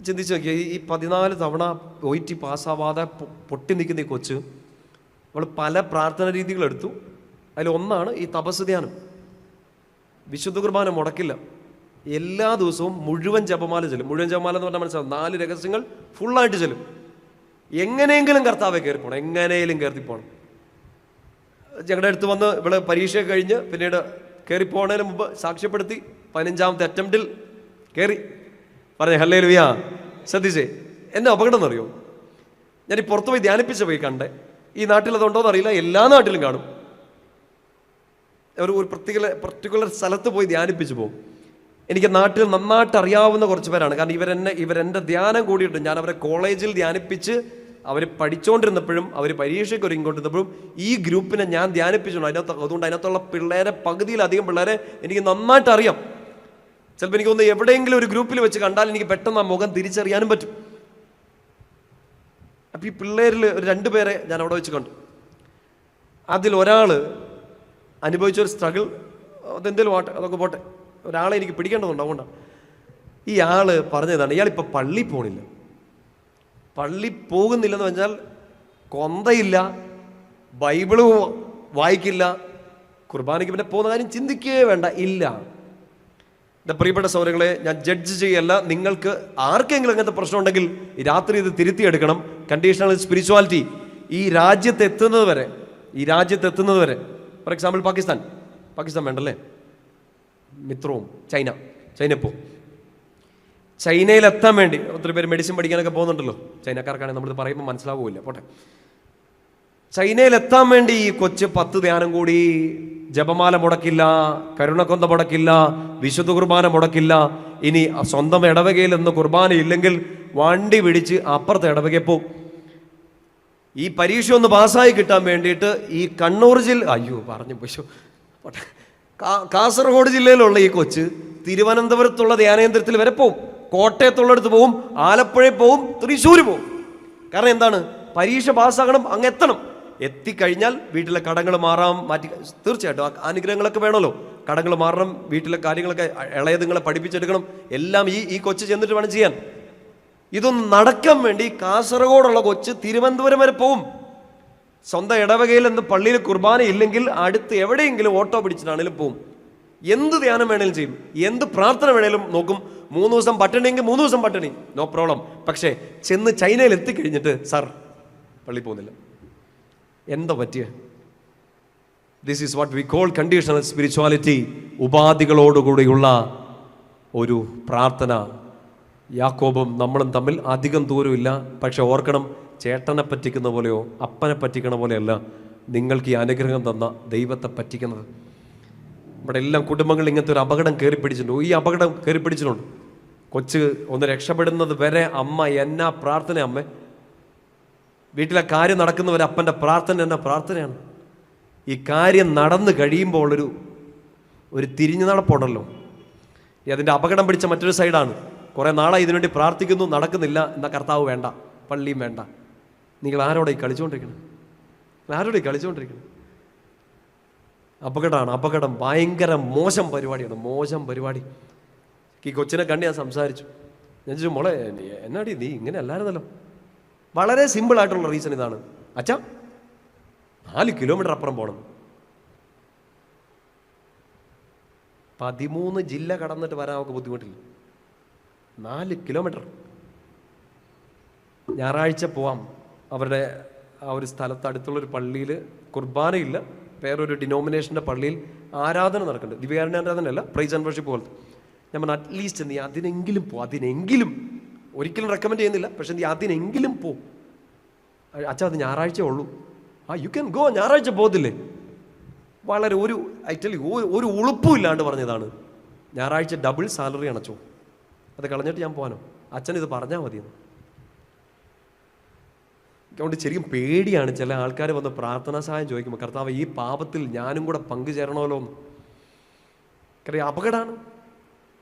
ചിന്തിച്ച് നോക്കിയാൽ ഈ 14 തവണ OET പാസ്സാവാതെ പൊട്ടി നിൽക്കുന്ന ഈ കൊച്ച്, അവൾ പല പ്രാർത്ഥന രീതികളെടുത്തു. അതിലൊന്നാണ് ഈ തപസ് ധ്യാനം. വിശുദ്ധ കുർബാന മുടക്കില്ല. എല്ലാ ദിവസവും മുഴുവൻ ജപമാല ചെല്ലും. മുഴുവൻ ജപമാല എന്ന് പറഞ്ഞാൽ മനസ്സിലാവും. 4 രഹസ്യങ്ങൾ ഫുള്ളായിട്ട് ചെല്ലും. എങ്ങനെയെങ്കിലും കർത്താവെ കയറി പോകണം, എങ്ങനെയെങ്കിലും കയറി പോകണം. ഞങ്ങളുടെ അടുത്ത് വന്ന് ഇവിടെ പരീക്ഷ കഴിഞ്ഞ് പിന്നീട് കയറിപ്പോണതിന് മുമ്പ് സാക്ഷ്യപ്പെടുത്തി 15ാമത്തെ അറ്റംപ്റ്റിൽ കയറി. പറഞ്ഞേ ഹല്ലേലൂയ. ശ്രദ്ധിച്ചേ, എന്നെ അപകടം എന്നറിയോ? ഞാൻ ഈ പുറത്ത് പോയി ധ്യാനിപ്പിച്ച പോയി കണ്ടേ. ഈ നാട്ടിലതുണ്ടോയെന്ന് അറിയില്ല, എല്ലാ നാട്ടിലും കാണും. ഒരു പർട്ടിക്കുലർ സ്ഥലത്ത് പോയി ധ്യാനിപ്പിച്ചു പോകും. എനിക്ക് നാട്ടിൽ നന്നായിട്ട് അറിയാവുന്ന കുറച്ച് പേരാണ്. കാരണം ഇവരെൻ്റെ ധ്യാനം കൂടിയിട്ട് ഞാൻ അവരെ കോളേജിൽ ധ്യാനിപ്പിച്ച് അവർ പഠിച്ചുകൊണ്ടിരുന്നപ്പോഴും അവർ പരീക്ഷയ്ക്ക് ഒരുങ്ങിക്കൊണ്ടിരുന്നപ്പോഴും ഈ ഗ്രൂപ്പിനെ ഞാൻ ധ്യാനിപ്പിച്ചിട്ടുണ്ട്. അതുകൊണ്ട് അതിനകത്തുള്ള പിള്ളേരെ, പകുതിയിലധികം പിള്ളേരെ എനിക്ക് നന്നായിട്ട് അറിയാം. ചിലപ്പോൾ എനിക്ക് തോന്നുന്നു എവിടെയെങ്കിലും ഒരു ഗ്രൂപ്പിൽ വെച്ച് കണ്ടാൽ എനിക്ക് പെട്ടെന്ന് ആ മുഖം തിരിച്ചറിയാനും പറ്റും. അപ്പം ഈ പിള്ളേരിൽ ഒരു 2 പേരെ ഞാൻ അവിടെ വെച്ച് കണ്ടു. അതിലൊരാൾ അനുഭവിച്ചൊരു സ്ട്രഗിൾ, അതെന്തെങ്കിലും ആട്ടെ, അതൊക്കെ പോട്ടെ, ഒരാളെ എനിക്ക് പിടിക്കേണ്ടതുണ്ട്. അതുകൊണ്ടാണ് ഈ ആൾ പറഞ്ഞതാണ്, ഇയാളിപ്പോൾ പള്ളി പോണില്ല. പള്ളി പോകുന്നില്ലെന്ന് പറഞ്ഞാൽ കൊന്തയില്ല, ബൈബിള് വായിക്കില്ല, കുർബാനയ്ക്ക് പിന്നെ പോകുന്ന കാര്യം ചിന്തിക്കുകയേ വേണ്ട. ഇല്ല. എൻ്റെ പ്രിയപ്പെട്ട സൗരങ്ങളെ, ഞാൻ ജഡ്ജ് ചെയ്യല്ല. നിങ്ങൾക്ക് ആർക്കെങ്കിലും അങ്ങനത്തെ പ്രശ്നം ഉണ്ടെങ്കിൽ ഈ രാത്രി ഇത് തിരുത്തിയെടുക്കണം. കണ്ടീഷണൽ സ്പിരിച്വാലിറ്റി ഈ രാജ്യത്ത് എത്തുന്നത് വരെ, ഫോർ എക്സാമ്പിൾ പാകിസ്ഥാൻ വേണ്ടല്ലേ, മിത്രവും ചൈനപ്പോ ചൈനയിലെത്താൻ വേണ്ടി ഒത്തിരി പേര് മെഡിസിൻ പഠിക്കാനൊക്കെ പോകുന്നുണ്ടല്ലോ. ചൈനക്കാർക്കാണെങ്കിൽ നമ്മളിത് പറയുമ്പോൾ മനസ്സിലാവില്ല, പോട്ടെ. ചൈനയിലെത്താൻ വേണ്ടി ഈ കൊച്ച് 10 ധ്യാനം കൂടി, ജപമാല മുടക്കില്ല, കരുണക്കൊന്ത മുടക്കില്ല, വിശുദ്ധ കുർബാന മുടക്കില്ല. ഇനി സ്വന്തം ഇടവകയിൽ നിന്ന് കുർബാന ഇല്ലെങ്കിൽ വണ്ടി പിടിച്ച് അപ്പുറത്തെ ഇടവകയിൽ പോവും. ഈ പരീക്ഷ ഒന്ന് പാസ്സായി കിട്ടാൻ വേണ്ടിയിട്ട് ഈ കണ്ണൂർ കാസർഗോഡ് ജില്ലയിലുള്ള ഈ കൊച്ച് തിരുവനന്തപുരത്തുള്ള ധ്യാനേന്ദ്രത്തിൽ വരെ പോവും, കോട്ടയത്തുള്ളടത്ത് പോവും, ആലപ്പുഴയിൽ പോവും, തൃശ്ശൂർ പോവും. കാരണം എന്താണ്? പരീക്ഷ പാസ്സാകണം, അങ്ങ് എത്തണം. എത്തിക്കഴിഞ്ഞാൽ വീട്ടിലെ കടങ്ങൾ മാറ്റി, തീർച്ചയായിട്ടും ആ അനുഗ്രഹങ്ങളൊക്കെ വേണമല്ലോ. കടങ്ങൾ മാറണം, വീട്ടിലെ കാര്യങ്ങളൊക്കെ ഇളയതുങ്ങളെ പഠിപ്പിച്ചെടുക്കണം. എല്ലാം ഈ കൊച്ച് ചെന്നിട്ട് വേണം ചെയ്യാൻ. ഇതൊന്നും നടക്കാൻ വേണ്ടി കാസർഗോഡുള്ള കൊച്ച് തിരുവനന്തപുരം വരെ പോവും. സ്വന്തം ഇടവകയിൽ നിന്ന് പള്ളിയിൽ കുർബാന ഇല്ലെങ്കിൽ അടുത്ത് എവിടെയെങ്കിലും ഓട്ടോ പിടിച്ചിട്ടാണെങ്കിലും പോവും. എന്ത് ധ്യാനം വേണേലും ചെയ്യും, എന്ത് പ്രാർത്ഥന വേണേലും നോക്കും. 3 ദിവസം പട്ടിണിയെങ്കിൽ 3 ദിവസം പട്ടിണി, നോ പ്രോബ്ലം. പക്ഷേ ചെന്ന് ചൈനയിൽ എത്തിക്കഴിഞ്ഞിട്ട് സാർ പള്ളി പോകുന്നില്ല. എന്താ പറ്റിയ? This is what we call conditional spirituality. ഉപാധികളോടുകൂടിയുള്ള ഒരു പ്രാർത്ഥന. യാക്കോബും നമ്മളും തമ്മിൽ അധികം ദൂരമില്ല. പക്ഷെ ഓർക്കണം, ചേട്ടനെ പറ്റിക്കുന്ന പോലെയോ അപ്പനെ പറ്റിക്കണ പോലെയല്ല നിങ്ങൾക്ക് ഈ അനുഗ്രഹം തന്ന ദൈവത്തെ പറ്റിക്കുന്നത്. നമ്മുടെ എല്ലാം കുടുംബങ്ങളിൽ ഇങ്ങനത്തെ ഒരു അപകടം കയറിപ്പിടിച്ചിട്ടുണ്ട്. ഈ അപകടം കയറിപ്പിടിച്ചിട്ടുണ്ട്. കൊച്ച് ഒന്ന് രക്ഷപ്പെടുന്നത് വരെ അമ്മ എന്നാ പ്രാർത്ഥന. അമ്മ വീട്ടിലെ കാര്യം നടക്കുന്നവരെ അപ്പൻ്റെ പ്രാർത്ഥന എന്നാ പ്രാർത്ഥനയാണ്. ഈ കാര്യം നടന്നു കഴിയുമ്പോൾ ഒരു തിരിഞ്ഞു നടപ്പുണ്ടല്ലോ, അതിൻ്റെ അപകടം പിടിച്ച മറ്റൊരു സൈഡാണ്. കുറേ നാളായി ഇതിനുവേണ്ടി പ്രാർത്ഥിക്കുന്നു, നടക്കുന്നില്ല. എന്നാൽ കർത്താവ് വേണ്ട, പള്ളിയും വേണ്ട. നിങ്ങൾ ആരോടെ കളിച്ചുകൊണ്ടിരിക്കണം? അപകടമാണ്, അപകടം. ഭയങ്കര മോശം പരിപാടിയാണ്, മോശം പരിപാടി. ഈ കൊച്ചിനെ കണ്ട് ഞാൻ സംസാരിച്ചു. ഞാൻ ചോദിച്ചു, മോളെ എന്നാടി നീ ഇങ്ങനെ അല്ലായിരുന്നല്ലോ. വളരെ സിമ്പിളായിട്ടുള്ള റീസൺ ഇതാണ്. അച്ഛാ 4 കിലോമീറ്റർ അപ്പുറം പോകണം. 13 ജില്ല കടന്നിട്ട് വരാൻ നമുക്ക് ബുദ്ധിമുട്ടില്ല. 4 കിലോമീറ്റർ. ഞായറാഴ്ച പോവാം, അവരുടെ ആ ഒരു സ്ഥലത്ത് അടുത്തുള്ളൊരു പള്ളിയിൽ കുർബാനയില്ല, വേറൊരു ഡിനോമിനേഷൻ്റെ പള്ളിയിൽ ആരാധന നടക്കുന്നുണ്ട്. ദിവ്യാരാധനയല്ല, പ്രൈസ് ആൻഡ് വർഷിപ്പ് പോലത്തെ. ഞാൻ പറഞ്ഞു അറ്റ്ലീസ്റ്റ് നീ അതിനെങ്കിലും പോ, അതിനെങ്കിലും, ഒരിക്കലും റെക്കമെൻഡ് ചെയ്യുന്നില്ല, പക്ഷെ നീ അതിനെങ്കിലും പോ. അച്ഛാ അത് ഞായറാഴ്ച ഉള്ളൂ. യു ക്യാൻ ഗോ, ഞായറാഴ്ച പോകത്തില്ലേ? വളരെ ഒരു ആക്ച്വലി ഒരു ഉളുപ്പും ഇല്ലാണ്ട് പറഞ്ഞതാണ്. ഞായറാഴ്ച ഡബിൾ സാലറി അണച്ചോ, അത് കളഞ്ഞിട്ട് ഞാൻ പോകാനോ? അച്ഛൻ ഇത് പറഞ്ഞാൽ മതിയെന്ന്. അതുകൊണ്ട് ശരിക്കും പേടിയാണ് ചില ആൾക്കാർ വന്ന് പ്രാർത്ഥനാ സഹായം ചോദിക്കുമ്പോൾ, കർത്താവ് ഈ പാപത്തിൽ ഞാനും കൂടെ പങ്കുചേരണമല്ലോ എന്ന്. കാര്യം അപകടമാണ്.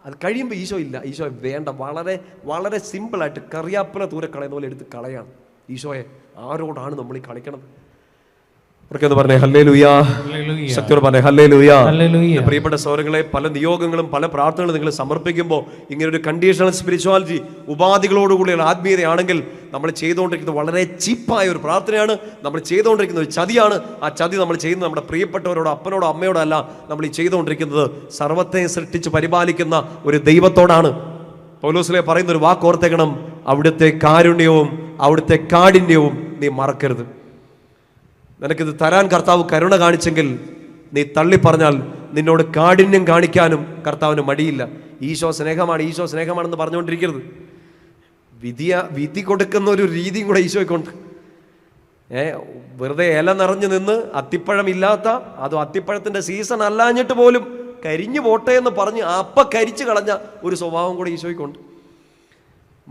അത് കഴിയുമ്പോൾ ഈശോ ഇല്ല, ഈശോ വേണ്ട, വളരെ വളരെ സിമ്പിളായിട്ട് കറിയാപ്പന ദൂരെ കളയുന്ന പോലെ എടുത്ത് കളയാണ്. ഈശോയെ ആരോടാണ് നമ്മൾ ഈ കളിക്കണത്? പറഞ്ഞേ ഹല്ലേലൂയാ, ശക്തിയോട് പറഞ്ഞേ ഹല്ലേലൂയാ. പ്രിയപ്പെട്ട സഹോദരങ്ങളെ, പല നിയോഗങ്ങളും പല പ്രാർത്ഥനകളും നിങ്ങൾ സമർപ്പിക്കുമ്പോൾ ഇങ്ങനെ ഒരു കണ്ടീഷണൽ സ്പിരിച്വാലിറ്റി, ഉപാധികളോടുകൂടിയുള്ള ആത്മീയതയാണെങ്കിൽ നമ്മൾ ചെയ്തുകൊണ്ടിരിക്കുന്നത് വളരെ ചീപ്പായ ഒരു പ്രാർത്ഥനയാണ്, നമ്മൾ ചെയ്തുകൊണ്ടിരിക്കുന്ന ഒരു ചതിയാണ്. ആ ചതി നമ്മൾ ചെയ്യുന്നത് നമ്മുടെ പ്രിയപ്പെട്ടവരോടോ അപ്പനോടോ അമ്മയോടോ അല്ല, നമ്മൾ ഈ ചെയ്തുകൊണ്ടിരിക്കുന്നത് സർവത്തെ സൃഷ്ടിച്ച് പരിപാലിക്കുന്ന ഒരു ദൈവത്തോടാണ്. പൗലോസിലെ പറയുന്ന ഒരു വാക്കോർത്തേക്കണം, അവിടുത്തെ കാരുണ്യവും അവിടുത്തെ കാഠിന്യവും നീ മറക്കരുത്. നിനക്കിത് തരാൻ കർത്താവ് കരുണ കാണിച്ചെങ്കിൽ നീ തള്ളിപ്പറഞ്ഞാൽ നിന്നോട് കാഠിന്യം കാണിക്കാനും കർത്താവിന് മടിയില്ല. ഈശോ സ്നേഹമാണ്, ഈശോ സ്നേഹമാണെന്ന് പറഞ്ഞുകൊണ്ടിരിക്കരുത്. വിധി കൊടുക്കുന്ന ഒരു രീതിയും കൂടെ ഈശോയ്ക്കുണ്ട്. വെറുതെ ഇല നിറഞ്ഞു നിന്ന് അത്തിപ്പഴമില്ലാത്ത, അതോ അത്തിപ്പഴത്തിൻ്റെ സീസൺ അല്ലാഞ്ഞിട്ട് പോലും കരിഞ്ഞു പോട്ടെ എന്ന് പറഞ്ഞ് കരിച്ചു കളഞ്ഞ ഒരു സ്വഭാവം കൂടെ ഈശോയ്ക്കുണ്ട്.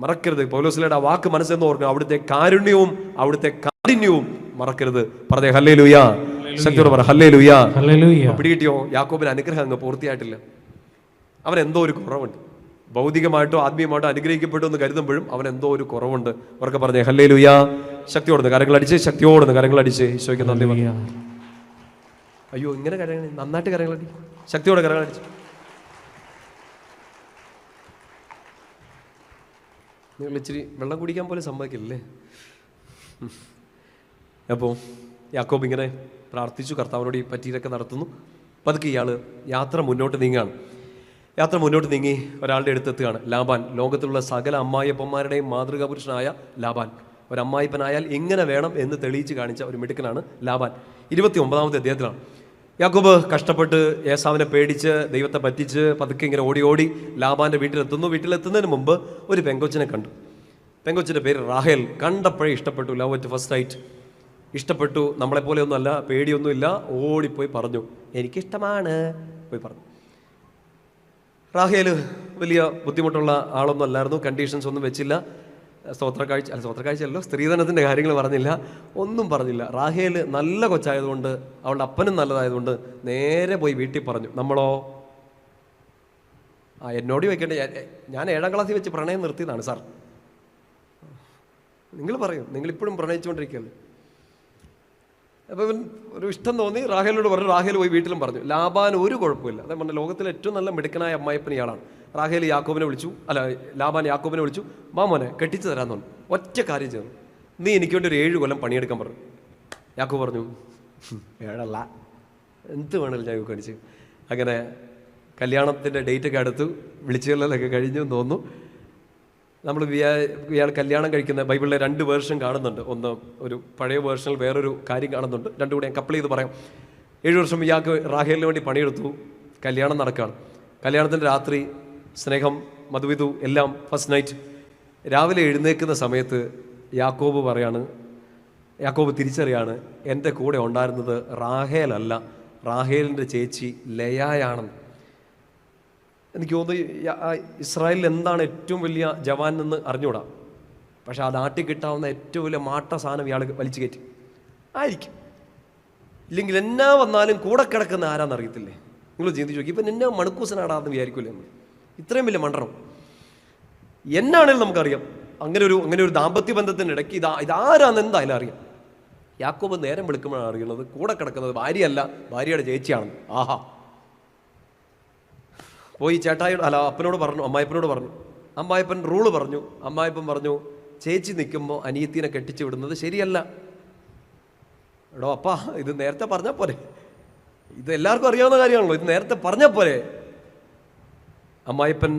മറക്കരുത്. പൗലോസിലയുടെ ആ വാക്ക് മനസ്സെന്ന് ഓർക്കുക, അവിടുത്തെ കാരുണ്യവും അവിടുത്തെ കാഠിന്യവും മറക്കരുത്. പറഞ്ഞേ ഹല്ലേലൂയാ, ശക്തിയോട് പറ ഹല്ലേലൂയാ. പിടികിട്ടിയോ? യാക്കോബിന് അനുഗ്രഹം അങ്ങ് പൂർത്തിയായിട്ടില്ല. അവൻ എന്തോ ഒരു കുറവുണ്ട്. ഭൗതികമായിട്ടോ ആത്മീയമായിട്ടോ അനുഗ്രഹിക്കപ്പെട്ടു എന്ന് കരുതുമ്പോഴും അവൻ എന്തോ ഒരു കുറവുണ്ട്. അവർക്ക് പറഞ്ഞേ ഹല്ലേലൂയാ. ശക്തിയോടുന്ന് കരങ്ങൾ അടിച്ച്, ശക്തിയോടുന്ന് കരങ്ങൾ അടിച്ച്. ഈശോയ്ക്ക് നന്ദി പറഞ്ഞു. അയ്യോ, ഇങ്ങനെ കരങ്ങൾ നന്നായിട്ട് കരങ്ങൾ അടി, ശക്തിയോടെ കരങ്ങൾ അടിച്ച്. നിങ്ങൾ ഇച്ചിരി വെള്ളം കുടിക്കാൻ പോലും സമ്മതിക്കില്ലേ? അപ്പോൾ യാക്കോബ് ഇങ്ങനെ പ്രാർത്ഥിച്ചു, കർത്താവിനോട് ഈ പറ്റിയൊക്കെ നടത്തുന്നു. പതുക്കെ ഇയാൾ യാത്ര മുന്നോട്ട് നീങ്ങുകയാണ്. യാത്ര മുന്നോട്ട് നീങ്ങി ഒരാളുടെ അടുത്തെത്തുകയാണ്. ലാബാൻ, ലോകത്തിലുള്ള സകല അമ്മായിയപ്പന്മാരുടെയും മാതൃകാ പുരുഷനായ ലാബാൻ. ഒരമ്മായിപ്പനായാൽ ഇങ്ങനെ വേണം എന്ന് തെളിയിച്ച് കാണിച്ച ഒരു മിടുക്കനാണ് ലാബാൻ. 29-ാമത്തെ അധ്യായത്തിലാണ്. യാക്കോബ് കഷ്ടപ്പെട്ട് ഏസാവിനെ പേടിച്ച് ദൈവത്തെ പറ്റിച്ച് പതുക്കെ ഇങ്ങനെ ഓടി ഓടി ലാബാൻ്റെ വീട്ടിലെത്തുന്നു. വീട്ടിലെത്തുന്നതിന് മുമ്പ് ഒരു പെങ്കൊച്ചിനെ കണ്ടു. പെങ്കൊച്ചിൻ്റെ പേര് റാഹേൽ. കണ്ടപ്പോഴേ ഇഷ്ടപ്പെട്ടു, ലവ് അറ്റ് ഫസ്റ്റ് സൈറ്റ്. ഇഷ്ടപ്പെട്ടു. നമ്മളെപ്പോലെയൊന്നും അല്ല, പേടിയൊന്നുമില്ല, ഓടിപ്പോയി പറഞ്ഞു എനിക്കിഷ്ടമാണ്. പോയി പറഞ്ഞു. റാഹേൽ വലിയ ബുദ്ധിമുട്ടുള്ള ആളൊന്നും അല്ലായിരുന്നു, കണ്ടീഷൻസ് ഒന്നും വെച്ചില്ല. സ്തോത്രക്കാഴ്ചയല്ലോ, സ്ത്രീധനത്തിൻ്റെ കാര്യങ്ങൾ പറഞ്ഞില്ല, ഒന്നും പറഞ്ഞില്ല. റാഹേൽ നല്ല കൊച്ചായതുകൊണ്ട്, അവളുടെ അപ്പനും നല്ലതായതുകൊണ്ട് നേരെ പോയി വീട്ടിൽ പറഞ്ഞു. നമ്മളോ? എന്നോട് ചോദിക്കേണ്ടേ, ഞാൻ 7ാം ക്ലാസ്സിൽ വെച്ച് പ്രണയം നിർത്തിയതാണ് സാർ. നിങ്ങൾ പറയും, നിങ്ങളിപ്പോഴും പ്രണയിച്ചുകൊണ്ടിരിക്കുകയല്ലേ? അപ്പോൾ ഒരു ഇഷ്ടം തോന്നി, റാഹേലിനോട് പറഞ്ഞു. റാഹേൽ പോയി വീട്ടിലും പറഞ്ഞു. ലാബാൻ ഒരു കുഴപ്പമില്ല. അതേ പറഞ്ഞ ലോകത്തിലെ ഏറ്റവും നല്ല മിടുക്കനായ അമ്മായിപ്പൻ ഇയാളാണ്. റാഹേൽ യാക്കോബിനെ വിളിച്ചു, ലാബാൻ യാക്കോബിനെ വിളിച്ചു. മോനെ കെട്ടിച്ചു തരാമെന്ന് പറഞ്ഞു. ഒറ്റ കാര്യം ചെയ്തു, നീ എനിക്ക് വേണ്ടി ഒരു 7 കൊല്ലം പണിയെടുക്കാൻ പറഞ്ഞു. യാക്കോബ് പറഞ്ഞു 7 എന്ത് വേണമല്ലോ ഞാൻ കടിച്ച്. അങ്ങനെ കല്യാണത്തിൻ്റെ ഡേറ്റൊക്കെ അടുത്ത് വിളിച്ചുകളിലൊക്കെ കഴിഞ്ഞു തോന്നുന്നു. നമ്മൾ ഇയാൾ കല്യാണം കഴിക്കുന്ന ബൈബിളിലെ 2 വേർഷൻ കാണുന്നുണ്ട്. ഒന്ന് ഒരു പഴയ വേർഷനിൽ വേറൊരു കാര്യം കാണുന്നുണ്ട്. രണ്ടും കൂടെ ഞാൻ കപ്പിൾ ചെയ്ത് പറയാം. 7 വർഷം ഇയാൾക്ക് റാഹേലിന് വേണ്ടി പണിയെടുത്തു. കല്യാണം നടക്കുകയാണ്. കല്യാണത്തിൻ്റെ രാത്രി സ്നേഹം, മധുവിധു എല്ലാം ഫസ്റ്റ് നൈറ്റ്. രാവിലെ എഴുന്നേൽക്കുന്ന സമയത്ത് യാക്കോബ് പറയാണ്, യാക്കോബ് തിരിച്ചറിയാണ്, എൻ്റെ കൂടെ ഉണ്ടായിരുന്നത് റാഹേലല്ല, റാഹേലിൻ്റെ ചേച്ചി ലയായാണെന്ന്. എനിക്ക് തോന്നുന്നു ഇസ്രായേലിൽ എന്താണ് ഏറ്റവും വലിയ ജവാൻ എന്ന് അറിഞ്ഞുകൂടാ, പക്ഷെ ആ നാട്ടിൽ കിട്ടാവുന്ന ഏറ്റവും വലിയ മാട്ട സാധനം ഇയാൾ വലിച്ചു കയറ്റി ആയിരിക്കും. ഇല്ലെങ്കിൽ എന്നാ വന്നാലും കൂടെ കിടക്കുന്ന ആരാന്നറിയത്തില്ലേ? നിങ്ങൾ ചിന്തിച്ചു നോക്കി. ഇപ്പം എന്നെ മണക്കൂസനാടാന്ന് വിചാരിക്കൂലേ നമ്മൾ? ഇത്രയും വലിയ മണ്ടണം എന്നാണേലും നമുക്കറിയാം. അങ്ങനെ ഒരു ദാമ്പത്യ ബന്ധത്തിൻ്റെ ഇടയ്ക്ക് ഇതാരാന്ന് എന്തായാലും അറിയാം. യാക്കോബ് നേരം വിളിക്കുമ്പോഴാണ് അറിയുന്നത് കൂടെ കിടക്കുന്നത് ഭാര്യയല്ല, ഭാര്യയുടെ ചേച്ചിയാണെന്ന്. ആഹാ. പോയി അപ്പനോട് പറഞ്ഞു, അമ്മായിപ്പനോട് പറഞ്ഞു. അമ്മായിപ്പൻ റൂള് പറഞ്ഞു. അമ്മായിപ്പൻ പറഞ്ഞു, ചേച്ചി നിൽക്കുമ്പോൾ അനിയത്തിനെ കെട്ടിച്ചു വിടുന്നത് ശരിയല്ല. എടോ അപ്പാ, ഇത് നേരത്തെ പറഞ്ഞാൽ പോരെ? ഇത് എല്ലാവർക്കും അറിയാവുന്ന കാര്യമാണല്ലോ, ഇത് നേരത്തെ പറഞ്ഞാൽ പോരെ? അമ്മായിപ്പൻ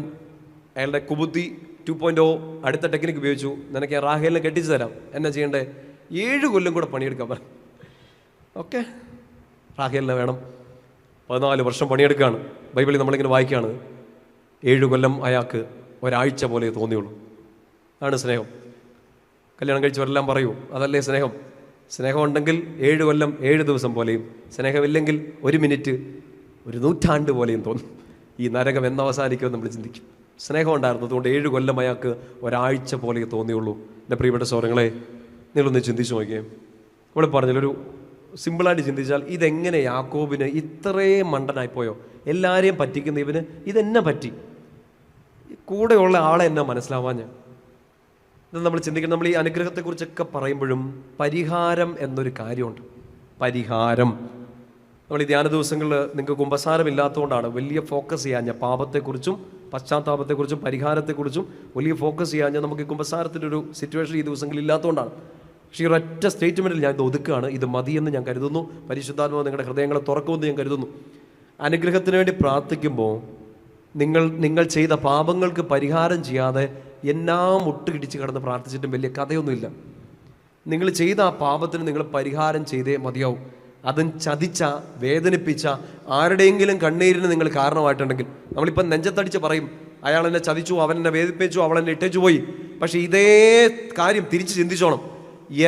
അയാളുടെ കുബുദ്ധി 2.0 അടുത്ത ടെക്നിക്ക് ഉപയോഗിച്ചു. നിനക്ക് ഞാൻ റാഹേലിനെ കെട്ടിച്ചു തരാം, എന്നാ ചെയ്യണ്ടേ? 7 കൊല്ലം കൂടെ പണിയെടുക്കാൻ പറഞ്ഞു. ഓക്കെ, റാഹേലിനെ വേണം. 14 വർഷം പണിയെടുക്കുകയാണ്. ബൈബിളിൽ നമ്മളിങ്ങനെ വായിക്കുകയാണ്, 7 കൊല്ലം അയാൾക്ക് ഒരാഴ്ച പോലെ തോന്നിയുള്ളൂ. അതാണ് സ്നേഹം. കല്യാണം കഴിച്ചവരെല്ലാം പറയൂ, അതല്ലേ സ്നേഹം. സ്നേഹം ഉണ്ടെങ്കിൽ 7 കൊല്ലം 7 ദിവസം പോലെയും, സ്നേഹമില്ലെങ്കിൽ 1 മിനിറ്റ് 1 നൂറ്റാണ്ട് പോലെയും തോന്നും. ഈ നരകം എന്നവസാനിക്കുമെന്ന് നമ്മൾ ചിന്തിക്കും. സ്നേഹം ഉണ്ടായിരുന്നു, അതുകൊണ്ട് 7 കൊല്ലം അയാൾക്ക് ഒരാഴ്ച പോലെ തോന്നിയുള്ളൂ. എൻ്റെ പ്രിയപ്പെട്ട സഹോദരങ്ങളെ, നിങ്ങളൊന്ന് ചിന്തിച്ചു നോക്കിയേ. ഇവിടെ പറഞ്ഞൊരു സിമ്പിളായിട്ട് ചിന്തിച്ചാൽ, ഇതെങ്ങനെ യാക്കോബിന് ഇത്രയും മണ്ടനായിപ്പോയോ? എല്ലാവരെയും പറ്റിക്കുന്ന ഇവന് ഇതെന്നെ പറ്റി? കൂടെയുള്ള ആളെ എന്നാ മനസ്സിലാവാൻ ഞാൻ ഇത് നമ്മൾ ചിന്തിക്കണം. നമ്മൾ ഈ അനുഗ്രഹത്തെക്കുറിച്ചൊക്കെ പറയുമ്പോഴും പരിഹാരം എന്നൊരു കാര്യമുണ്ട്. പരിഹാരം. നമ്മൾ ഈ ധ്യാന ദിവസങ്ങളിൽ നിങ്ങൾക്ക് കുമ്പസാരമില്ലാത്തതുകൊണ്ടാണ് വലിയ ഫോക്കസ് ചെയ്യാൻ ഞാൻ പാപത്തെക്കുറിച്ചും പശ്ചാത്താപത്തെക്കുറിച്ചും പരിഹാരത്തെക്കുറിച്ചും വലിയ ഫോക്കസ് ചെയ്യാൻ ഞാൻ നമുക്ക് ഈ കുമ്പസാരത്തിൻ്റെ ഒരു സിറ്റുവേഷൻ ഈ ദിവസങ്ങളിൽ ഇല്ലാത്തതുകൊണ്ടാണ്. പക്ഷേ ഈ ഒരൊറ്റ സ്റ്റേറ്റ്മെൻറ്റിൽ ഞാൻ ഇത് ഒതുക്കുകയാണ്. ഇത് മതിയെന്ന് ഞാൻ കരുതുന്നു. പരിശുദ്ധാത്മാവ് നിങ്ങളുടെ ഹൃദയങ്ങളെ തുറക്കുമെന്ന് ഞാൻ കരുതുന്നു. അനുഗ്രഹത്തിന് വേണ്ടി പ്രാർത്ഥിക്കുമ്പോൾ നിങ്ങൾ ചെയ്ത പാപങ്ങൾക്ക് പരിഹാരം ചെയ്യാതെ എല്ലാം മുട്ടുകിടിച്ച് കിടന്ന് പ്രാർത്ഥിച്ചിട്ടും വലിയ കഥയൊന്നുമില്ല. നിങ്ങൾ ചെയ്ത ആ പാപത്തിന് നിങ്ങൾ പരിഹാരം ചെയ്തേ മതിയാവും. അതും ചതിച്ച, വേദനിപ്പിച്ച ആരുടെയെങ്കിലും കണ്ണീരിന് നിങ്ങൾ കാരണമായിട്ടുണ്ടെങ്കിൽ, നമ്മളിപ്പം നെഞ്ചത്തടിച്ച് പറയും, അയാൾ എന്നെ ചതിച്ചു, അവൻ എന്നെ വേദനിപ്പിച്ചു, അവൾ എന്നെ ഇട്ടേച്ചു പോയി. പക്ഷേ ഇതേ കാര്യം തിരിച്ച് ചിന്തിച്ചോണം.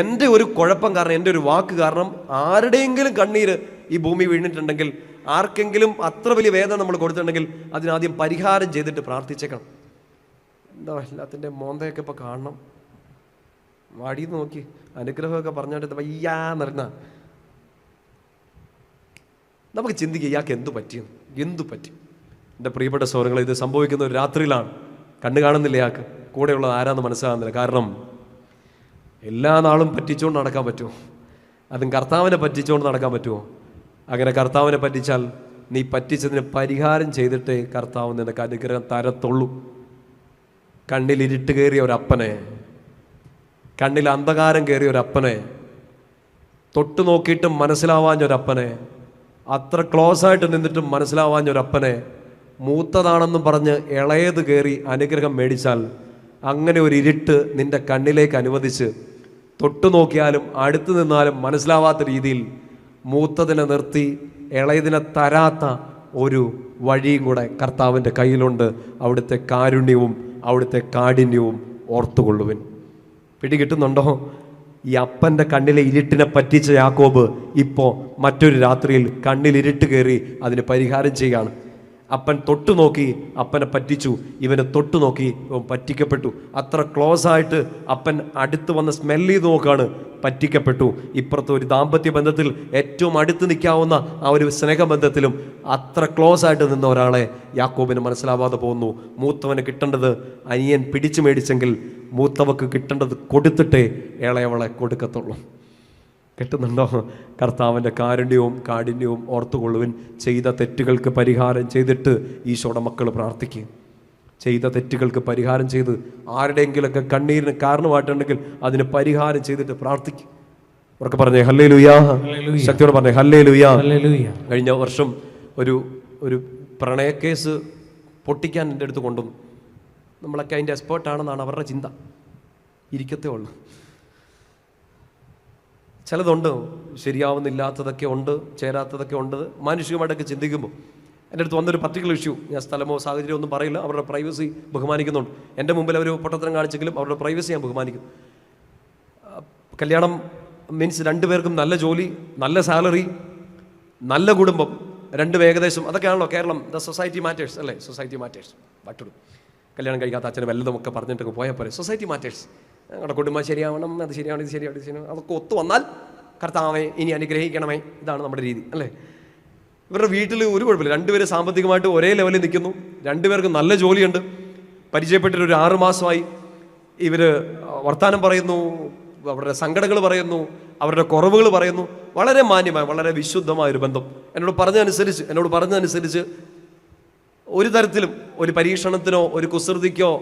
എൻ്റെ ഒരു കുഴപ്പം കാരണം, എൻ്റെ ഒരു വാക്ക് കാരണം ആരുടെയെങ്കിലും കണ്ണീര് ഈ ഭൂമി വീണിട്ടുണ്ടെങ്കിൽ, ആർക്കെങ്കിലും അത്ര വലിയ വേദന നമ്മൾ കൊടുത്തിട്ടുണ്ടെങ്കിൽ അതിനാദ്യം പരിഹാരം ചെയ്തിട്ട് പ്രാർത്ഥിച്ചേക്കണം. എന്താ എല്ലാത്തിൻ്റെ മോന്തയൊക്കെ ഇപ്പോൾ കാണണം. വാടിന്ന് നോക്കി അനുഗ്രഹമൊക്കെ പറഞ്ഞിട്ട് വയ്യാന്നിരുന്ന നമുക്ക് ചിന്തിക്കുക, ഇയാൾക്ക് എന്തു പറ്റി? എൻ്റെ പ്രിയപ്പെട്ട സഹോദരങ്ങളെ, ഇത് സംഭവിക്കുന്ന ഒരു രാത്രിയിലാണ്. കണ്ണു കാണുന്നില്ല ഇയാൾക്ക്, കൂടെയുള്ളത് ആരാന്ന് മനസ്സിലാകുന്നില്ല. കാരണം എല്ലാ നാളും പറ്റിച്ചുകൊണ്ട് നടക്കാൻ പറ്റുമോ? അതും കർത്താവിനെ പറ്റിച്ചുകൊണ്ട് നടക്കാൻ പറ്റുമോ? അങ്ങനെ കർത്താവിനെ പറ്റിച്ചാൽ നീ പറ്റിച്ചതിന് പരിഹാരം ചെയ്തിട്ടേ കർത്താവ് നിനക്ക് അനുഗ്രഹം തരത്തുള്ളൂ. കണ്ണിൽ ഇരുട്ട് കയറിയ ഒരപ്പനെ, കണ്ണിൽ അന്ധകാരം കയറിയ ഒരപ്പനെ, തൊട്ടു നോക്കിയിട്ടും മനസ്സിലാവാഞ്ഞൊരപ്പനെ, അത്ര ക്ലോസ് ആയിട്ട് നിന്നിട്ടും മനസ്സിലാവാഞ്ഞൊരപ്പനെ മൂത്തതാണെന്നും പറഞ്ഞ് ഇളയത് കയറി അനുഗ്രഹം മേടിച്ചാൽ, അങ്ങനെ ഒരു ഇരുട്ട് നിന്റെ കണ്ണിലേക്ക് അനുവദിച്ച് തൊട്ടു നോക്കിയാലും അടുത്ത് നിന്നാലും മനസ്സിലാവാത്ത രീതിയിൽ മൂത്തതിനെ നിർത്തി ഇളയതിനെ തരാത്ത ഒരു വഴിയും കൂടെ കർത്താവിൻ്റെ കയ്യിലുണ്ട്. അവിടുത്തെ കാരുണ്യവും അവിടുത്തെ കാഠിന്യവും ഓർത്തുകൊള്ളുവിൻ. പിടികിട്ടുന്നുണ്ടോ? ഈ അപ്പൻ്റെ കണ്ണിലെ ഇരുട്ടിനെ പറ്റിച്ച യാക്കോബ് ഇപ്പോൾ മറ്റൊരു രാത്രിയിൽ കണ്ണിൽ ഇരുട്ട് കയറി അതിന് പരിഹാരം ചെയ്യുകയാണ്. അപ്പൻ തൊട്ടു നോക്കി അപ്പനെ പറ്റിച്ചു, ഇവനെ തൊട്ടു നോക്കി ഇവൻ പറ്റിക്കപ്പെട്ടു. അത്ര ക്ലോസ് ആയിട്ട് അപ്പൻ അടുത്ത് വന്ന് സ്മെല്ല് ചെയ്ത് നോക്കുകയാണ്, പറ്റിക്കപ്പെട്ടു. ഇപ്പുറത്തെ ഒരു ദാമ്പത്യ ബന്ധത്തിൽ ഏറ്റവും അടുത്ത് നിൽക്കാവുന്ന ആ ഒരു സ്നേഹബന്ധത്തിലും അത്ര ക്ലോസ് ആയിട്ട് നിന്ന ഒരാളെ യാക്കോബിന് മനസ്സിലാവാതെ പോകുന്നു. മൂത്തവന് കിട്ടേണ്ടത് അനിയൻ പിടിച്ചു മേടിച്ചെങ്കിൽ മൂത്തവക്ക് കിട്ടേണ്ടത് കൊടുത്തിട്ടേ ഇളയവളെ കൊടുക്കത്തുള്ളൂ. കിട്ടുന്നുണ്ടോ? കർത്താവിൻ്റെ കാരുണ്യവും കാഠിന്യവും ഓർത്തുകൊള്ളുവിൻ. ചെയ്ത തെറ്റുകൾക്ക് പരിഹാരം ചെയ്തിട്ട് ഈശോയുടെ മക്കൾ പ്രാർത്ഥിക്കുക. ചെയ്ത തെറ്റുകൾക്ക് പരിഹാരം ചെയ്ത് ആരുടെയെങ്കിലൊക്കെ കണ്ണീരിന് കാരണമായിട്ടുണ്ടെങ്കിൽ അതിന് പരിഹാരം ചെയ്തിട്ട് പ്രാർത്ഥിക്കും. ഉറക്കെ പറഞ്ഞേ ഹല്ലേലൂയ. ശക്തിയോടെ പറഞ്ഞേ ഹല്ലേലൂയ. കഴിഞ്ഞ വർഷം ഒരു പ്രണയക്കേസ് പൊട്ടിക്കാൻ എൻ്റെ അടുത്ത് കൊണ്ടുവന്നു. നമ്മളൊക്കെ അതിൻ്റെ എക്സ്പേർട്ടാണെന്നാണ് അവരുടെ ചിന്ത. ഇരിക്കത്തേ ഉള്ളൂ. ചിലതുണ്ട്, ശരിയാവുന്നില്ലാത്തതൊക്കെ ഉണ്ട്, ചേരാത്തതൊക്കെ ഉണ്ട്. മാനുഷികമായിട്ടൊക്കെ ചിന്തിക്കുമ്പോൾ എൻ്റെ അടുത്ത് വന്നൊരു പർട്ടിക്കുലർ ഇഷ്യൂ, ഞാൻ സ്ഥലമോ സാഹചര്യമോ ഒന്നും പറയില്ല, അവരുടെ പ്രൈവസി ബഹുമാനിക്കുന്നുണ്ട്. എൻ്റെ മുമ്പിൽ അവർ പൊട്ടത്തരം കാണിച്ചെങ്കിലും അവരുടെ പ്രൈവസി ഞാൻ ബഹുമാനിക്കും. കല്യാണം മീൻസ് 2 പേർക്കും നല്ല ജോലി, നല്ല സാലറി, നല്ല കുടുംബം, 2 ഏകദേശം. അതൊക്കെയാണല്ലോ കേരളം. ദ സൊസൈറ്റി മാറ്റേഴ്സ് അല്ലേ? Society matters. ബാക്കിടും കല്യാണം കഴിക്കാത്ത അച്ഛന് വല്ലതുമൊക്കെ പറഞ്ഞിട്ടൊക്കെ പോയാൽ പോലെ സൊസൈറ്റി മാറ്റേഴ്സ്. ഞങ്ങളുടെ കുടുംബം ശരിയാവണം, അത് ശരിയാണ്, ഇത് ശരിയാണ്, ഇത് ശരിയാണ്. അതൊക്കെ ഒത്തു വന്നാൽ കർത്താവേ ഇനി അനുഗ്രഹിക്കണമേ. ഇതാണ് നമ്മുടെ രീതി അല്ലേ? ഇവരുടെ വീട്ടിൽ ഒരു കുഴപ്പമില്ല. 2 പേര് സാമ്പത്തികമായിട്ട് ഒരേ ലെവലിൽ നിൽക്കുന്നു, 2 പേർക്കും നല്ല ജോലിയുണ്ട്. പരിചയപ്പെട്ടിട്ട് ഒരു 6 മാസമായി. ഇവർ വർത്തമാനം പറയുന്നു, അവരുടെ സങ്കടങ്ങൾ പറയുന്നു, അവരുടെ കുറവുകൾ പറയുന്നു. വളരെ മാന്യമായ, വളരെ വിശുദ്ധമായൊരു ബന്ധം. എന്നോട് പറഞ്ഞതനുസരിച്ച് ഒരു തരത്തിലും ഒരു പരീക്ഷണത്തിനോ ഒരു കുസൃതിക്കോ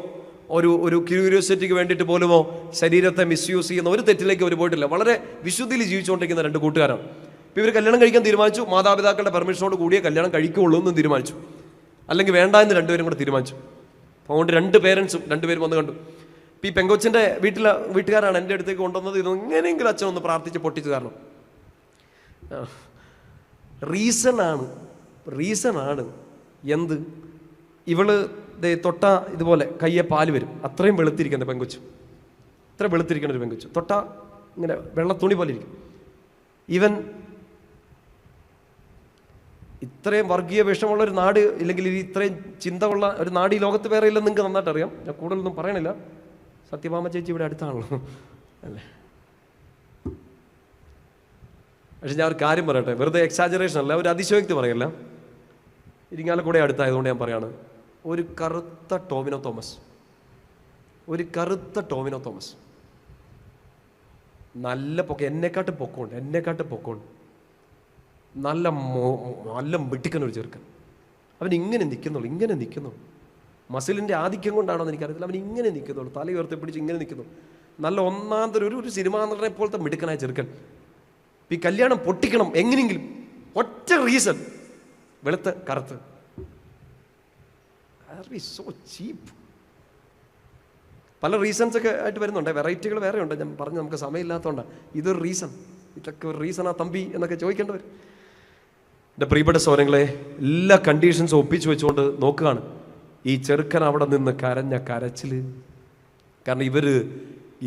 ഒരു ക്യൂരിയോസിറ്റിക്ക് വേണ്ടിയിട്ട് പോലുമോ ശരീരത്തെ മിസ്യൂസ് ചെയ്യുന്ന ഒരു തെറ്റിലേക്ക് അവർ പോയിട്ടില്ല. വളരെ വിശുദ്ധിയിൽ ജീവിച്ചുകൊണ്ടിരിക്കുന്ന 2 കൂട്ടുകാരാണ്. ഇപ്പോൾ ഇവർ കല്യാണം കഴിക്കാൻ തീരുമാനിച്ചു. മാതാപിതാക്കളുടെ പെർമിഷനോട് കൂടിയേ കല്യാണം കഴിക്കുകയുള്ളൂ എന്നും തീരുമാനിച്ചു. അല്ലെങ്കിൽ വേണ്ട എന്ന് 2 പേരും കൂടെ തീരുമാനിച്ചു. അതുകൊണ്ട് 2 പേരൻസും 2 പേരും വന്ന് കണ്ടു. ഈ പെങ്കൊച്ചിൻ്റെ വീട്ടുകാരാണ് എൻ്റെ അടുത്തേക്ക് കൊണ്ടുവന്നത്. ഇത് എങ്ങനെയെങ്കിലും അച്ഛൻ ഒന്ന് പ്രാർത്ഥിച്ച് പൊട്ടിച്ചു കാരണം റീസണാണ് എന്ത്, ഇവള് തൊട്ട ഇതുപോലെ കയ്യെ പാല് വരും, അത്രയും വെളുത്തിരിക്കുന്ന പെങ്കൊച്ചു, ഇത്ര വെളുത്തിരിക്കുന്ന ഒരു പെങ്കൊച്ചു, തൊട്ട ഇങ്ങനെ വെള്ളത്തുണി പോലെ ഇരിക്കും. ഇവൻ ഇത്രയും വർഗീയ വിഷമുള്ള ഒരു നാട്, ഇല്ലെങ്കിൽ ഇത്രയും ചിന്തയുള്ള ഒരു നാട് ഈ ലോകത്ത് വേറെ ഇല്ലെന്ന് നിങ്ങൾക്ക് നന്നായിട്ട് അറിയാം. ഞാൻ കൂടുതലൊന്നും പറയണില്ല. സത്യഭാമ ചേച്ചി ഇവിടെ അടുത്താണല്ലോ അല്ലേ. പക്ഷെ ഞാൻ ഒരു കാര്യം പറയട്ടെ, വെറുതെ എക്സാജറേഷൻ അല്ല, ഒരു അതിശയോക്തി പറയല്ല. ഇരിങ്ങാലക്കുട അടുത്തായതുകൊണ്ട് ഞാൻ പറയാണ്, ഒരു കറുത്ത ടോവിനോ തോമസ് നല്ല എന്നെക്കാട്ട് പൊക്കമുണ്ട്, നല്ല വെട്ടിക്കുന്ന ഒരു ചെറുക്കൻ. അവൻ ഇങ്ങനെ നിൽക്കുന്നുള്ളൂ. മസിലിൻ്റെ ആധിക്യം കൊണ്ടാണോ എന്ന് എനിക്കറിയത്തില്ല. അവൻ ഇങ്ങനെ നിൽക്കുന്നുള്ളൂ, തല ഉയർത്തി പിടിച്ച് ഇങ്ങനെ നിൽക്കുന്നു. നല്ല ഒന്നാന്തരം ഒരു സിനിമാ നടനെ പോലത്തെ മിടുക്കനായ ചെറുക്കൻ. ഈ കല്യാണം പൊട്ടിക്കണം എങ്ങനെയെങ്കിലും, ഒറ്റ റീസൺ, വെളുത്ത് കറുത്ത്. സോ ചീപ്പ്. പല റീസൺസ് ഒക്കെ ആയിട്ട് വരുന്നുണ്ട്, വെറൈറ്റികൾ വേറെ ഉണ്ട്. ഞാൻ പറഞ്ഞു നമുക്ക് സമയമില്ലാത്തതുകൊണ്ടാണ്. ഇതൊരു റീസൺ, ഇതൊക്കെ ഒരു റീസണാ തമ്പി എന്നൊക്കെ ചോദിക്കേണ്ടവർ. എൻ്റെ പ്രിയപ്പെട്ട സഹോദരങ്ങളെ, എല്ലാ കണ്ടീഷൻസും ഒപ്പിച്ചു വെച്ചുകൊണ്ട് നോക്കുകയാണ് ഈ ചെറുക്കൻ അവിടെ നിന്ന് കരഞ്ഞ കരച്ചില്. കാരണം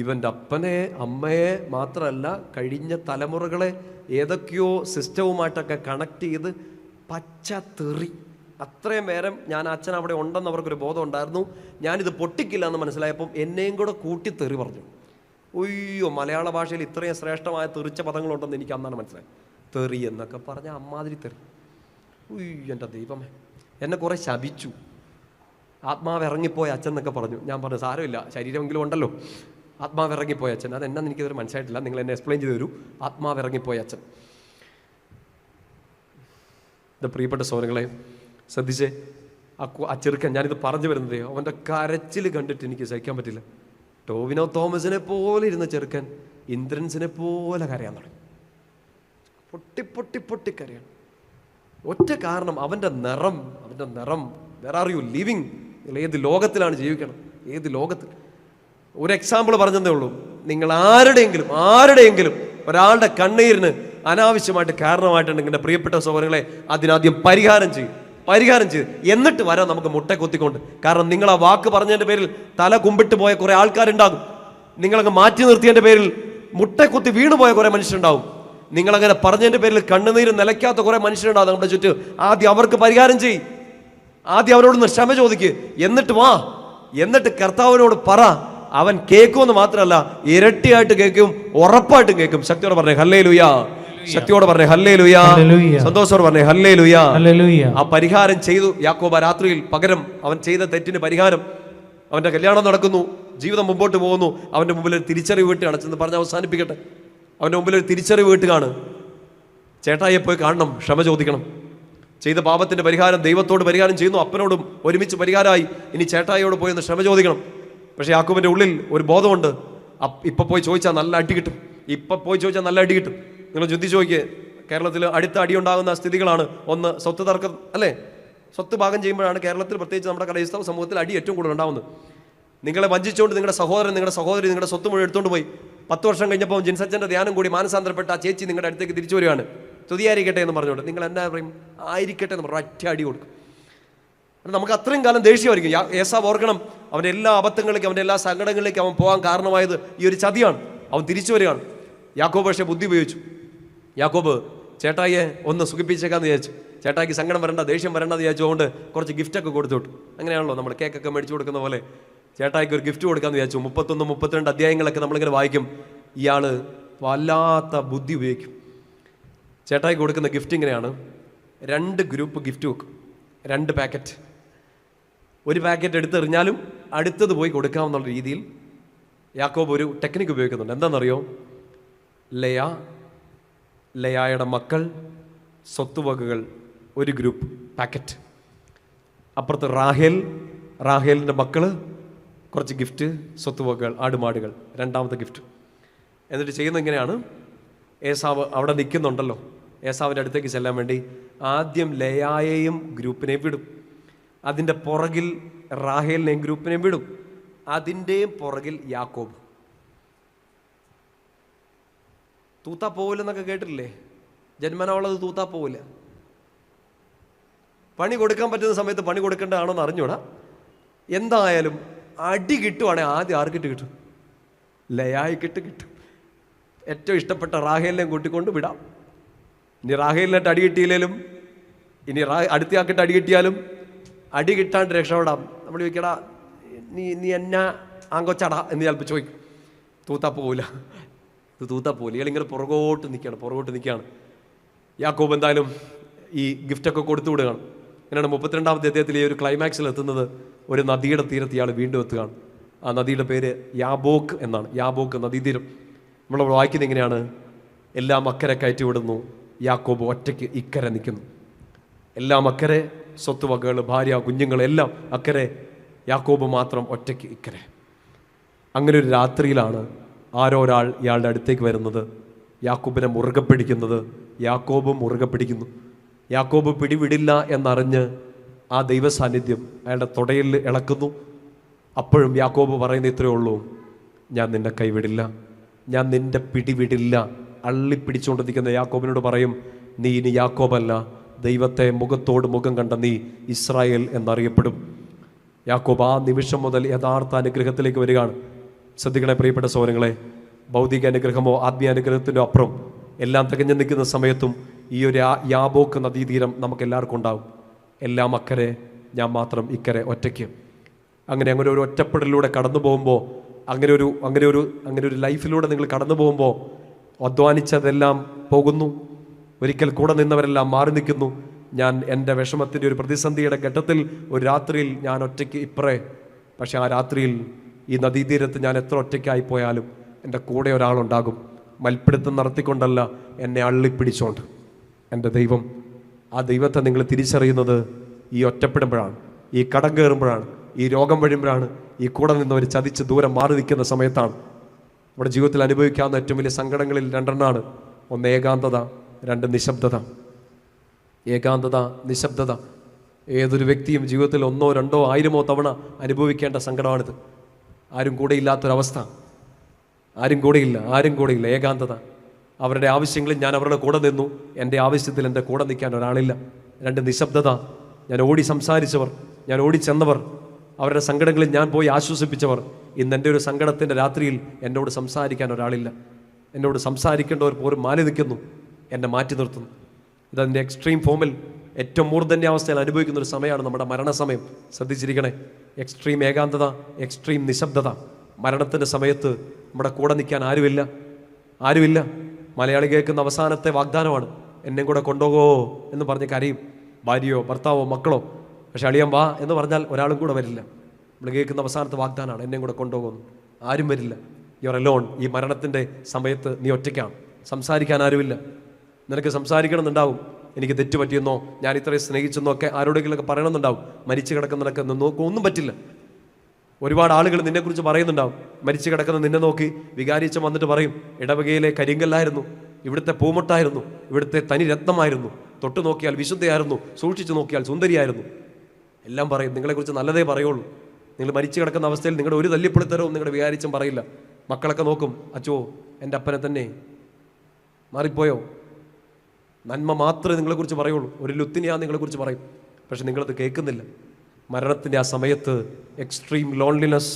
ഇവൻ്റെ അപ്പനെ അമ്മയെ മാത്രമല്ല കഴിഞ്ഞ തലമുറകളെ ഏതൊക്കെയോ സിസ്റ്റവുമായിട്ടൊക്കെ കണക്ട് ചെയ്ത് പച്ച തെറി. അത്രയും നേരം ഞാൻ അച്ഛൻ അവിടെ ഉണ്ടെന്ന് അവർക്കൊരു ബോധം ഉണ്ടായിരുന്നു. ഞാനിത് പൊട്ടിക്കില്ല എന്ന് മനസ്സിലായപ്പം എന്നെയും കൂടെ കൂട്ടി തെറി പറഞ്ഞു. ഒയ്യോ, മലയാള ഭാഷയിൽ ഇത്രയും ശ്രേഷ്ഠമായ തെറിച്ച പദങ്ങളുണ്ടെന്ന് എനിക്ക് അന്നാണ് മനസ്സിലായി. തെറി എന്നൊക്കെ പറഞ്ഞ അമ്മാതിരി തെറി. ഉയ്യോ എൻ്റെ ദൈവമേ, എന്നെ കുറേ ശപിച്ചു. ആത്മാവ് ഇറങ്ങിപ്പോയ അച്ഛൻ എന്നൊക്കെ പറഞ്ഞു. ഞാൻ പറഞ്ഞു സാരമില്ല, ശരീരമെങ്കിലും ഉണ്ടല്ലോ. ആത്മാവ് ഇറങ്ങിപ്പോയ അച്ഛൻ, അതെന്നാന്ന് എനിക്കിതൊരു മനസ്സിലായിട്ടില്ല, നിങ്ങൾ എന്നെ എക്സ്പ്ലെയിൻ ചെയ്ത് തരൂ. ആത്മാവ് ഇറങ്ങിപ്പോയ അച്ഛൻ. എൻ്റെ പ്രിയപ്പെട്ട സഹോദരങ്ങളെ ശ്രദ്ധിച്ചേ, ആ ചെറുക്കൻ, ഞാനിത് പറഞ്ഞു വരുന്നത് അവൻ്റെ കരച്ചിൽ കണ്ടിട്ട് എനിക്ക് സഹിക്കാൻ പറ്റില്ല. ടോവിനോ തോമസിനെ പോലെ ഇരുന്ന ചെറുക്കൻ ഇന്ദ്രൻസിനെ പോലെ കരയാൻ തുടങ്ങി. പൊട്ടിക്കരയാണ്. ഒറ്റ കാരണം, അവൻ്റെ നിറം. Where are you living? ഏത് ലോകത്തിലാണ് ജീവിക്കണം? ഏത് ലോകത്തിൽ? ഒരു എക്സാമ്പിൾ പറഞ്ഞതേ ഉള്ളൂ. നിങ്ങൾ ആരുടെയെങ്കിലും ഒരാളുടെ കണ്ണീരിന് അനാവശ്യമായിട്ട് കാരണമായിട്ടുണ്ടെങ്കിൽ എൻ്റെ പ്രിയപ്പെട്ട സഹോദരങ്ങളെ, അതിനാദ്യം പരിഹാരം ചെയ്യും. എന്നിട്ട് വരാം നമുക്ക് മുട്ട കൊത്തിക്കൊണ്ട്. കാരണം നിങ്ങൾ ആ വാക്ക് പറഞ്ഞതിൻ്റെ പേരിൽ തല കുമ്പിട്ട് പോയ കുറേ ആൾക്കാരുണ്ടാകും. നിങ്ങളങ്ങ് മാറ്റി നിർത്തിയതിൻ്റെ പേരിൽ മുട്ട കുത്തി വീണുപോയ കുറേ മനുഷ്യരുണ്ടാവും. നിങ്ങളങ്ങനെ പറഞ്ഞതിൻ്റെ പേരിൽ കണ്ണുനീര് നിലയ്ക്കാത്ത കുറേ മനുഷ്യരുണ്ടാവും നമ്മുടെ ചുറ്റും. ആദ്യം അവർക്ക് പരിഹാരം ചെയ്യും. ആദ്യം അവരോടൊന്ന് ക്ഷമ ചോദിക്കുക. എന്നിട്ട് കർത്താവിനോട് പറ. അവൻ കേൾക്കുമെന്ന് മാത്രമല്ല, ഇരട്ടിയായിട്ട് കേൾക്കും, ഉറപ്പായിട്ടും കേൾക്കും. ശക്തിയോടെ പറഞ്ഞേ ഹല്ലേലൂയാ. സന്തോഷത്തോടെ പറഞ്ഞേ ഹല്ലേലൂയാ. ആ പരിഹാരം ചെയ്തു യാക്കോബ രാത്രിയിൽ. പകരം അവൻ ചെയ്ത തെറ്റിന് പരിഹാരം. അവന്റെ കല്യാണം നടക്കുന്നു, ജീവിതം മുമ്പോട്ട് പോകുന്നു. അവന്റെ മുമ്പിൽ ഒരു തിരിച്ചറിവ് വീട്ടുകയാണ്. ചെന്ന് പറഞ്ഞ് അവസാനിപ്പിക്കട്ടെ. അവന്റെ മുമ്പിൽ ഒരു തിരിച്ചറിവ് വീട്ടുകയാണ്. ചേട്ടായിയെ പോയി കാണണം, ക്ഷമ ചോദിക്കണം. ചെയ്ത പാപത്തിന്റെ പരിഹാരം ദൈവത്തോട് പരിഹാരം ചെയ്യുന്നു, അപ്പനോടും ഒരുമിച്ച് പരിഹാരമായി. ഇനി ചേട്ടായിയോട് പോയി ഒന്ന് ക്ഷമ ചോദിക്കണം. പക്ഷെ യാക്കോബിന്റെ ഉള്ളിൽ ഒരു ബോധമുണ്ട്, ഇപ്പൊ പോയി ചോദിച്ചാൽ നല്ല അടി കിട്ടും. നിങ്ങൾ ചിന്തിച്ച് നോക്കിയേ, കേരളത്തിൽ അടുത്ത അടിയുണ്ടാകുന്ന സ്ഥിതികളാണ്. ഒന്ന്, സ്വത്ത് തർക്കം അല്ലേ? സ്വത്ത് ഭാഗം ചെയ്യുമ്പോഴാണ് കേരളത്തിൽ, പ്രത്യേകിച്ച് നമ്മുടെ ക്രൈസ്തവ സമൂഹത്തിൽ അടി ഏറ്റവും കൂടുതൽ ഉണ്ടാകുന്നത്. നിങ്ങളെ വഞ്ചിച്ചുകൊണ്ട് നിങ്ങളുടെ സഹോദരൻ, നിങ്ങളുടെ സഹോദരി നിങ്ങളുടെ സ്വത്ത് മുഴുവൻ എടുത്തുകൊണ്ട് പോയി. 10 വർഷം കഴിഞ്ഞപ്പോൾ ജിൻസച്ചൻ്റെ ധ്യാനം കൂടി മാനസാന്തരപ്പെട്ട ആ ചേച്ചി നിങ്ങളുടെ അടുത്തേക്ക് തിരിച്ചു വരികയാണ്. സ്തുതിയായിരിക്കട്ടെ എന്ന് പറഞ്ഞുകൊണ്ട് നിങ്ങൾ എന്നാ പറയും? ആയിരിക്കട്ടെ എന്ന് പറഞ്ഞാൽ ഒറ്റ അടി കൊടുക്കും. നമുക്ക് അത്രയും കാലം ദേഷ്യമായിരിക്കും. ഏസാവ് ഓർക്കണം, അവൻ്റെ എല്ലാ അബദ്ധങ്ങളിലേക്കും അവൻ്റെ എല്ലാ സങ്കടങ്ങളിലേക്കും അവൻ പോകാൻ കാരണമായത് ഈ ഒരു ചതിയാണ്. അവൻ തിരിച്ചു വരികയാണ്. യാക്കോബ് പക്ഷേ ബുദ്ധി ഉപയോഗിച്ചു. യാക്കോബ് ചേട്ടായിയെ ഒന്ന് സുഖിപ്പിച്ചേക്കാന്ന് വിചാരിച്ചു. ചേട്ടായിക്ക് സങ്കടം വരണ്ട, ദേഷ്യം വരണ്ടെന്ന് വിചാരിച്ചുകൊണ്ട് കുറച്ച് ഗിഫ്റ്റൊക്കെ കൊടുത്തു വിട്ടു. അങ്ങനെയാണല്ലോ നമ്മൾ കേക്കൊക്കെ മേടിച്ചു കൊടുക്കുന്ന പോലെ ചേട്ടായിക്ക് ഒരു ഗിഫ്റ്റ് കൊടുക്കാമെന്ന് വിചാരിച്ചു. 31, 32 അധ്യായങ്ങളൊക്കെ നമ്മളിങ്ങനെ വായിക്കും. ഇയാൾ വല്ലാത്ത ബുദ്ധി ഉപയോഗിക്കും. ചേട്ടായിക്ക് കൊടുക്കുന്ന ഗിഫ്റ്റ് ഇങ്ങനെയാണ്: 2 ഗ്രൂപ്പ് ഗിഫ്റ്റ് വെക്കും, 2 പാക്കറ്റ്. ഒരു പാക്കറ്റ് എടുത്തെറിഞ്ഞാലും അടുത്തത് പോയി കൊടുക്കാമെന്നുള്ള രീതിയിൽ യാക്കോബ് ഒരു ടെക്നിക്ക് ഉപയോഗിക്കുന്നുണ്ട്. എന്താണെന്നറിയോ? ലയായുടെ മക്കൾ, സ്വത്തുവകകൾ, ഒരു ഗ്രൂപ്പ് പാക്കറ്റ്. അപ്പുറത്ത് റാഹേലിൻ്റെ മക്കള്, കുറച്ച് ഗിഫ്റ്റ്, സ്വത്തുവകകൾ, ആടുമാടുകൾ, 2ാമത്തെ ഗിഫ്റ്റ്. എന്നിട്ട് ചെയ്യുന്നത് ഇങ്ങനെയാണ്: ഏസാവ് അവിടെ നിൽക്കുന്നുണ്ടല്ലോ, ഏസാവിൻ്റെ അടുത്തേക്ക് ചെല്ലാൻ വേണ്ടി ആദ്യം ലയായെയും ഗ്രൂപ്പിനെയും വിടും. അതിൻ്റെ പുറകിൽ റാഹേലിനെയും ഗ്രൂപ്പിനെയും വിടും. അതിൻ്റെയും പുറകിൽ യാക്കോബ്. തൂത്താ പോവില്ലെന്നൊക്കെ കേട്ടിട്ടില്ലേ? ജന്മനാ ഉള്ളത് തൂത്താ പോവില്ല. പണി കൊടുക്കാൻ പറ്റുന്ന സമയത്ത് പണി കൊടുക്കേണ്ടതാണോ എന്ന് അറിഞ്ഞൂടാ. എന്തായാലും അടി കിട്ടുവാണെങ്കിൽ ആദ്യം ആർക്കിട്ട് കിട്ടും? ലയായിക്കിട്ട് കിട്ടും. ഏറ്റവും ഇഷ്ടപ്പെട്ട റാഹേലിനെയും കൂട്ടിക്കൊണ്ട് വിടാം. ഇനി റാഹേലിനായിട്ട് അടി കിട്ടിയില്ലേലും, ഇനി അടുത്തയാക്കിട്ട് അടി കിട്ടിയാലും അടി കിട്ടാണ്ട് രക്ഷപ്പെടാം. നമ്മൾ ചോദിക്കടാ, നീ എന്നാ ആങ്കൊച്ചാടാ എന്ന് ചിലപ്പോൾ ചോദിക്കും. തൂത്താ പോവില്ല, ഇത് തൂത്താ പോവില്ല. ഇയാളിങ്ങനെ പുറകോട്ട് നിൽക്കുകയാണ്. യാക്കോബ് എന്തായാലും ഈ ഗിഫ്റ്റൊക്കെ കൊടുത്തു വിടുകയാണ്. ഇങ്ങനെയാണ് 32-ാമത്തെ അധ്യായത്തിൽ ഈ ഒരു ക്ലൈമാക്സിൽ എത്തുന്നത്. ഒരു നദിയുടെ തീരത്ത് ഇയാൾ വീണ്ടും എത്തുകയാണ്. ആ നദിയുടെ പേര് യാബോക്ക് എന്നാണ്. യാബോക്ക് നദീതീരം. നമ്മൾ വായിക്കുന്നത് ഇങ്ങനെയാണ്: എല്ലാം അക്കരെ കയറ്റി വിടുന്നു, യാക്കോബ് ഒറ്റയ്ക്ക് ഇക്കരെ നിൽക്കുന്നു. എല്ലാം അക്കരെ, സ്വത്തുവകകൾ, ഭാര്യ, കുഞ്ഞുങ്ങൾ എല്ലാം അക്കരെ, യാക്കോബ് മാത്രം ഒറ്റയ്ക്ക് ഇക്കരെ. അങ്ങനെ ഒരു രാത്രിയിലാണ് ആരോ ഒരാൾ ഇയാളുടെ അടുത്തേക്ക് വരുന്നത്, യാക്കോബിനെ മുറുകെ പിടിക്കുന്നത്. യാക്കോബും മുറുകെ പിടിക്കുന്നു. യാക്കോബ് പിടിവിടില്ല എന്നറിഞ്ഞ് ആ ദൈവ സാന്നിധ്യം അയാളുടെ തുടയിൽ ഇളക്കുന്നു. അപ്പോഴും യാക്കോബ് പറയുന്ന ഇത്രയേ ഉള്ളൂ: ഞാൻ നിന്നെ കൈവിടില്ല, ഞാൻ നിന്റെ പിടിവിടില്ല. അള്ളിപ്പിടിച്ചുകൊണ്ടിരിക്കുന്ന യാക്കോബിനോട് പറയും, നീ ഇനി യാക്കോബല്ല, ദൈവത്തെ മുഖത്തോട് മുഖം കണ്ട നീ ഇസ്രായേൽ എന്നറിയപ്പെടും. യാക്കോബ് ആ നിമിഷം മുതൽ യഥാർത്ഥ അനുഗ്രഹത്തിലേക്ക് വരികയാണ്. ശ്രദ്ധിക്കണേ പ്രിയപ്പെട്ട സഹോദരങ്ങളെ, ഭൗതിക അനുഗ്രഹമോ ആത്മീയ അനുഗ്രഹത്തിൻ്റെ അപ്പുറം എല്ലാം തികഞ്ഞു നിൽക്കുന്ന സമയത്തും ഈ ഒരു യാബോക്ക് നദീതീരം നമുക്ക് എല്ലാവർക്കും ഉണ്ടാവും. എല്ലാം അക്കരെ, ഞാൻ മാത്രം ഇക്കരെ, ഒറ്റയ്ക്ക്. അങ്ങനെ ഒരു ഒറ്റപ്പെടലിലൂടെ കടന്നു പോകുമ്പോൾ, അങ്ങനെ ഒരു ലൈഫിലൂടെ നിങ്ങൾ കടന്നു പോകുമ്പോൾ അധ്വാനിച്ചതെല്ലാം പോകുന്നു. ഒരിക്കൽ കൂടെ നിന്നവരെല്ലാം മാറി നിൽക്കുന്നു. ഞാൻ എൻ്റെ വിഷമത്തിൻ്റെ ഒരു പ്രതിസന്ധിയുടെ ഘട്ടത്തിൽ ഒരു രാത്രിയിൽ ഞാൻ ഒറ്റയ്ക്ക് ഇപ്പറേ. പക്ഷെ ആ രാത്രിയിൽ ഈ നദീതീരത്ത് ഞാൻ എത്ര ഒറ്റയ്ക്കായിപ്പോയാലും എൻ്റെ കൂടെ ഒരാളുണ്ടാകും. മൽപ്പിടുത്തം നടത്തിക്കൊണ്ടല്ല, എന്നെ അള്ളിപ്പിടിച്ചോണ്ട്. എൻ്റെ ദൈവം, ആ ദൈവത്തെ നിങ്ങൾ തിരിച്ചറിയുന്നത് ഈ ഒറ്റപ്പെടുമ്പോഴാണ്, ഈ കടം കയറുമ്പോഴാണ്, ഈ രോഗം വഴുമ്പോഴാണ്, ഈ കൂടെ നിന്നവർ ചതിച്ച് ദൂരം മാറി നിൽക്കുന്ന സമയത്താണ്. നമ്മുടെ ജീവിതത്തിൽ അനുഭവിക്കാവുന്ന ഏറ്റവും വലിയ സങ്കടങ്ങളിൽ രണ്ടെണ്ണമാണ്. ഒന്ന് ഏകാന്തത, രണ്ട് നിശബ്ദത. ഏകാന്തത, നിശബ്ദത. ഏതൊരു വ്യക്തിയും ജീവിതത്തിൽ 1, 2, 1000 തവണ അനുഭവിക്കേണ്ട സങ്കടമാണിത്. ആരും കൂടെ ഇല്ലാത്തൊരവസ്ഥ, ആരും കൂടെയില്ല. ഏകാന്തത. അവരുടെ ആവശ്യങ്ങളിൽ ഞാൻ അവരുടെ കൂടെ നിന്നു, എൻ്റെ ആവശ്യത്തിൽ എൻ്റെ കൂടെ നിൽക്കാൻ ഒരാളില്ല. 2 നിശബ്ദത. ഞാൻ ഓടി സംസാരിച്ചവർ, ഞാൻ ഓടിച്ചെന്നവർ, അവരുടെ സങ്കടങ്ങളിൽ ഞാൻ പോയി ആശ്വസിപ്പിച്ചവർ, ഇന്ന് എൻ്റെ ഒരു സങ്കടത്തിൻ്റെ രാത്രിയിൽ എന്നോട് സംസാരിക്കാൻ ഒരാളില്ല. എന്നോട് സംസാരിക്കേണ്ടവർ പോലും മാറി നിൽക്കുന്നു, എന്നെ മാറ്റി നിർത്തുന്നു. ഇതതിൻ്റെ എക്സ്ട്രീം ഫോമിൽ ഏറ്റവും മൂർധന്യാവസ്ഥയിൽ അനുഭവിക്കുന്ന ഒരു സമയമാണ് നമ്മുടെ മരണസമയം. ശ്രദ്ധിച്ചിരിക്കണേ. എക്സ്ട്രീം ഏകാന്തത, എക്സ്ട്രീം നിശബ്ദത. മരണത്തിൻ്റെ സമയത്ത് നമ്മുടെ കൂടെ നിൽക്കാൻ ആരുമില്ല. മലയാളി കേൾക്കുന്ന അവസാനത്തെ വാഗ്ദാനമാണ്, എന്നെ കൂടെ കൊണ്ടുപോകോ എന്ന് പറഞ്ഞ് കരയും ഭാര്യയോ ഭർത്താവോ മക്കളോ. പക്ഷെ അളിയൻ വാ എന്ന് പറഞ്ഞാൽ ഒരാളും കൂടെ വരില്ല. നമ്മൾ കേൾക്കുന്ന അവസാനത്തെ വാഗ്ദാനമാണ്, എന്നെ കൂടെ കൊണ്ടുപോകുന്നു. ആരും വരില്ല. You are alone. ഈ മരണത്തിൻ്റെ സമയത്ത് നീ ഒറ്റയ്ക്കാണ്. സംസാരിക്കാൻ ആരുമില്ല. നിനക്ക് സംസാരിക്കണമെന്നുണ്ടാവും, എനിക്ക് തെറ്റ് പറ്റിയെന്നോ, ഞാൻ ഇത്രയും സ്നേഹിച്ചെന്നോ ഒക്കെ ആരോടെങ്കിലൊക്കെ പറയണമെന്നുണ്ടാവും. മരിച്ചു കിടക്കുന്നതൊക്കെ നോക്കും, ഒന്നും പറ്റില്ല. ഒരുപാട് ആളുകൾ നിന്നെക്കുറിച്ച് പറയുന്നുണ്ടാവും. മരിച്ചു കിടക്കുന്ന നിന്നെ നോക്കി വികാരിച്ചം വന്നിട്ട് പറയും, ഇടവകയിലെ കരിങ്കല്ലായിരുന്നു, ഇവിടുത്തെ പൂമൊട്ടായിരുന്നു, ഇവിടുത്തെ തനി രത്നമായിരുന്നു, തൊട്ട് നോക്കിയാൽ വിശുദ്ധയായിരുന്നു, സൂക്ഷിച്ചു നോക്കിയാൽ സുന്ദരിയായിരുന്നു. എല്ലാം പറയും, നിങ്ങളെക്കുറിച്ച് നല്ലതേ പറയുള്ളൂ. നിങ്ങൾ മരിച്ചു കിടക്കുന്ന അവസ്ഥയിൽ നിങ്ങളുടെ ഒരു തല്ലിപ്പൊളിത്തരവും നിങ്ങളുടെ വികാരിച്ചം പറയില്ല. മക്കളൊക്കെ നോക്കും, അച്ചോ എൻ്റെ അപ്പനെ തന്നെ മാറിപ്പോയോ. നന്മ മാത്രമേ നിങ്ങളെക്കുറിച്ച് പറയുള്ളൂ. ഒരു ലുത്തിനെയാ നിങ്ങളെക്കുറിച്ച് പറയും. പക്ഷെ നിങ്ങളത് കേൾക്കുന്നില്ല. മരണത്തിൻ്റെ ആ സമയത്ത് എക്സ്ട്രീം ലോൺലിനെസ്,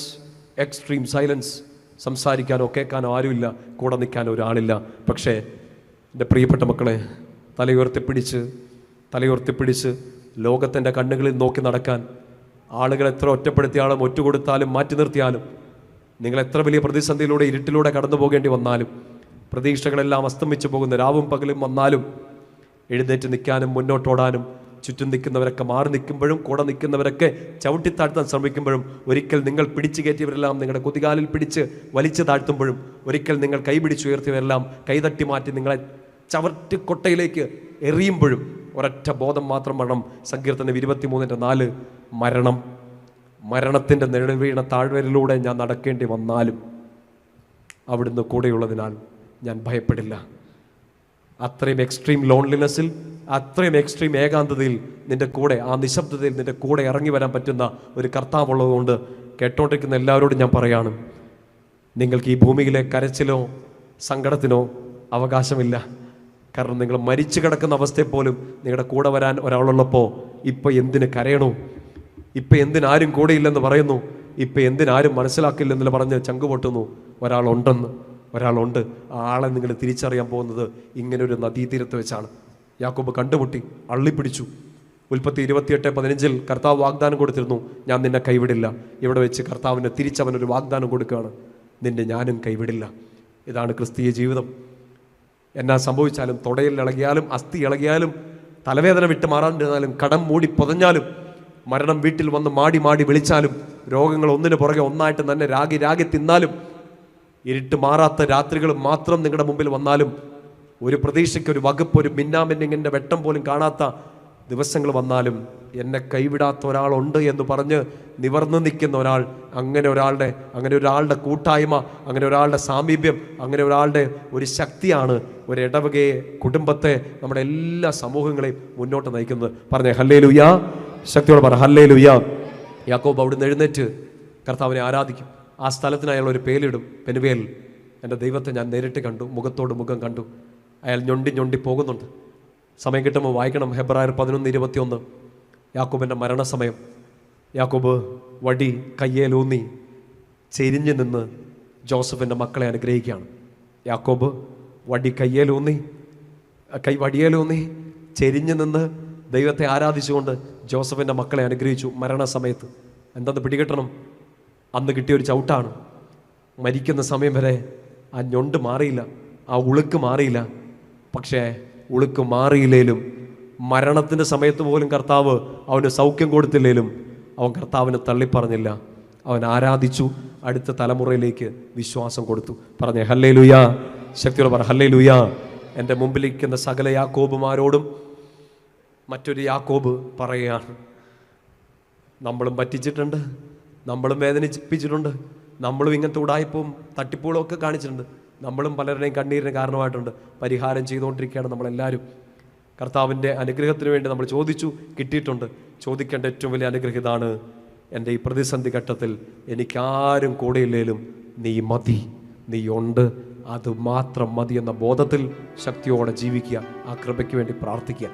എക്സ്ട്രീം സൈലൻസ്. സംസാരിക്കാനോ കേൾക്കാനോ ആരുമില്ല, കൂടെ നിൽക്കാനോ ഒരാളില്ല. പക്ഷേ എൻ്റെ പ്രിയപ്പെട്ട മക്കളെ, തലയുയർത്തിപ്പിടിച്ച് ലോകത്തിൻ്റെ കണ്ണുകളിൽ നോക്കി നടക്കാൻ, ആളുകൾ എത്ര ഒറ്റപ്പെടുത്തിയാലും ഒറ്റുകൊടുത്താലും മാറ്റി നിർത്തിയാലും, നിങ്ങൾ എത്ര വലിയ പ്രതിസന്ധിയിലൂടെ ഇരുട്ടിലൂടെ കടന്നു പോകേണ്ടി വന്നാലും, പ്രതീക്ഷകളെല്ലാം അസ്തമിച്ചു പോകുന്ന രാവും പകലും വന്നാലും, എഴുന്നേറ്റ് നിൽക്കാനും മുന്നോട്ടോടാനും, ചുറ്റും നിൽക്കുന്നവരൊക്കെ മാറി നിൽക്കുമ്പോഴും കൂടെ നിൽക്കുന്നവരൊക്കെ ചവിട്ടിത്താഴ്ത്താൻ ശ്രമിക്കുമ്പോഴും, ഒരിക്കൽ നിങ്ങൾ പിടിച്ചു കയറ്റിയവരെല്ലാം നിങ്ങളുടെ കുതികാലിൽ പിടിച്ച് വലിച്ചു താഴ്ത്തുമ്പോഴും, ഒരിക്കൽ നിങ്ങൾ കൈപിടിച്ചുയർത്തിയവരെല്ലാം കൈതട്ടി മാറ്റി നിങ്ങളെ ചവറ്റുകൊട്ടയിലേക്ക് എറിയുമ്പോഴും ഒരൊറ്റ ബോധം മാത്രം വേണം. സങ്കീർത്തനം 23:4, മരണത്തിൻ്റെ നിഴൽ വീണ താഴ്വരയിലൂടെ ഞാൻ നടക്കേണ്ടി വന്നാലും അവിടുന്ന് കൂടെയുള്ളതിനാൽ ഞാൻ ഭയപ്പെടില്ല. അത്രയും എക്സ്ട്രീം ലോൺലിനെസ്സിൽ, അത്രയും എക്സ്ട്രീം ഏകാന്തതയിൽ നിൻ്റെ കൂടെ, ആ നിശബ്ദതയിൽ നിൻ്റെ കൂടെ ഇറങ്ങി വരാൻ പറ്റുന്ന ഒരു കർത്താവുള്ളതുകൊണ്ട് കേട്ടോണ്ടിരിക്കുന്ന എല്ലാവരോടും ഞാൻ പറയാണ്, നിങ്ങൾക്ക് ഈ ഭൂമിയിലെ കരച്ചിലോ സങ്കടത്തിനോ അവകാശമില്ല. കാരണം നിങ്ങൾ മരിച്ചു കിടക്കുന്ന അവസ്ഥയിൽ പോലും നിങ്ങളുടെ കൂടെ വരാൻ ഒരാളുള്ളപ്പോൾ ഇപ്പം എന്തിന് കരയണോ? ഇപ്പം എന്തിനാരും കൂടെയില്ലെന്ന് പറയുന്നു? ഇപ്പം എന്തിനാരും മനസ്സിലാക്കില്ലെന്ന് പറഞ്ഞ് ചങ്കുപൊട്ടുന്നു? ഒരാളുണ്ട്. ആ ആളെ നിങ്ങൾ തിരിച്ചറിയാൻ പോകുന്നത് ഇങ്ങനൊരു നദീതീരത്ത് വെച്ചാണ്. യാക്കോബ് കണ്ടുമുട്ടി, അള്ളിപ്പിടിച്ചു. ഉൽപ്പത്തി 28:15 കർത്താവ് വാഗ്ദാനം കൊടുത്തിരുന്നു, ഞാൻ നിന്നെ കൈവിടില്ല. ഇവിടെ വെച്ച് കർത്താവിന് തിരിച്ചവനൊരു വാഗ്ദാനം കൊടുക്കുകയാണ്, നിന്നെ ഞാനും കൈവിടില്ല. ഇതാണ് ക്രിസ്തീയ ജീവിതം. എന്നാ സംഭവിച്ചാലും, തുടയിൽ ഇളകിയാലും, അസ്ഥി ഇളകിയാലും, തലവേദന വിട്ട് മാറാണ്ടിരുന്നാലും, കടം മൂടി പൊതഞ്ഞാലും, മരണം വീട്ടിൽ വന്ന് മാടി മാടി വിളിച്ചാലും, രോഗങ്ങൾ ഒന്നിനു പുറകെ ഒന്നായിട്ട് തന്നെ രാഗി തിന്നാലും, ഇരുട്ട് മാറാത്ത രാത്രികൾ മാത്രം നിങ്ങളുടെ മുമ്പിൽ വന്നാലും, ഒരു പ്രതീക്ഷയ്ക്ക് ഒരു വകുപ്പ്, ഒരു മിന്നാമിന്നിങ്ങിൻ്റെ വെട്ടം പോലും കാണാത്ത ദിവസങ്ങൾ വന്നാലും, എന്നെ കൈവിടാത്ത ഒരാളുണ്ട് എന്ന് പറഞ്ഞ് നിവർന്നു നിൽക്കുന്ന ഒരാൾ, അങ്ങനെ ഒരാളുടെ കൂട്ടായ്മ, അങ്ങനെ ഒരാളുടെ സാമീപ്യം, അങ്ങനെ ഒരാളുടെ ഒരു ശക്തിയാണ് ഒരു ഇടവകയെ, കുടുംബത്തെ, നമ്മുടെ എല്ലാ സമൂഹങ്ങളെയും മുന്നോട്ട് നയിക്കുന്നത്. പറഞ്ഞേ ഹല്ലേലൂയ, ശക്തിയോടെ പറ ഹല്ലേലൂയ. യാക്കോബ് അവിടുന്ന് എഴുന്നേറ്റ് കർത്താവിനെ ആരാധിക്കും. ആ സ്ഥലത്തിന് അയാൾ ഒരു പേരിടും, പെനുവേൽ. എൻ്റെ ദൈവത്തെ ഞാൻ നേരിട്ട് കണ്ടു, മുഖത്തോട് മുഖം കണ്ടു. അയാൾ ഞൊണ്ടി പോകുന്നുണ്ട്. സമയം കിട്ടുമ്പോൾ വായിക്കണം. ഹെബ്രായർ 11:21 യാക്കോബിൻ്റെ മരണസമയം. യാക്കോബ് വടി കയ്യേലൂന്നി ചെരിഞ്ഞു നിന്ന് ജോസഫിൻ്റെ മക്കളെ അനുഗ്രഹിക്കുകയാണ്. യാക്കോബ് വടിയേലൂന്നി ചെരിഞ്ഞു നിന്ന് ദൈവത്തെ ആരാധിച്ചുകൊണ്ട് ജോസഫിൻ്റെ മക്കളെ അനുഗ്രഹിച്ചു. മരണസമയത്ത് എന്തെന്ന് പിടികിട്ടണം? അന്ന് കിട്ടിയൊരു ചവിട്ടാണ്. മരിക്കുന്ന സമയം വരെ ആ ഞൊണ്ട് മാറിയില്ല, ആ ഉളുക്ക് മാറിയില്ല. പക്ഷേ ഉളുക്ക് മാറിയില്ലേലും, മരണത്തിൻ്റെ സമയത്ത് പോലും കർത്താവ് അവന് സൗഖ്യം കൊടുത്തില്ലേലും, അവൻ കർത്താവിനെ തള്ളിപ്പറഞ്ഞില്ല. അവൻ ആരാധിച്ചു, അടുത്ത തലമുറയിലേക്ക് വിശ്വാസം കൊടുത്തു. പറഞ്ഞേ ഹല്ലേലൂയ, ശക്തിയോടെ പറ ഹല്ലേലൂയ. എൻ്റെ മുമ്പിലിരിക്കുന്ന സകല യാക്കോബുമാരോടും മറ്റൊരു യാക്കോബ് പറയുകയാണ്, നമ്മളും പറ്റിച്ചിട്ടുണ്ട്, നമ്മളും വേദനിപ്പിച്ചിട്ടുണ്ട്, നമ്മളും ഇങ്ങനത്തെ ഉടായ്പും തട്ടിപ്പുകളും ഒക്കെ കാണിച്ചിട്ടുണ്ട്, നമ്മളും പലരുടെയും കണ്ണീരിന് കാരണമായിട്ടുണ്ട്. പരിഹാരം ചെയ്തുകൊണ്ടിരിക്കുകയാണ് നമ്മളെല്ലാവരും. കർത്താവിൻ്റെ അനുഗ്രഹത്തിന് വേണ്ടി നമ്മൾ ചോദിച്ചു, കിട്ടിയിട്ടുണ്ട്. ചോദിക്കേണ്ട ഏറ്റവും വലിയ അനുഗ്രഹം ഇതാണ്, എൻ്റെ ഈ പ്രതിസന്ധി ഘട്ടത്തിൽ എനിക്കാരും കൂടെയില്ലേലും നീ മതി, നീ ഉണ്ട്, അത് മാത്രം മതി എന്ന ബോധത്തിൽ ശക്തിയോടെ ജീവിക്കുക. ആ കൃപയ്ക്ക് വേണ്ടി പ്രാർത്ഥിക്കുക.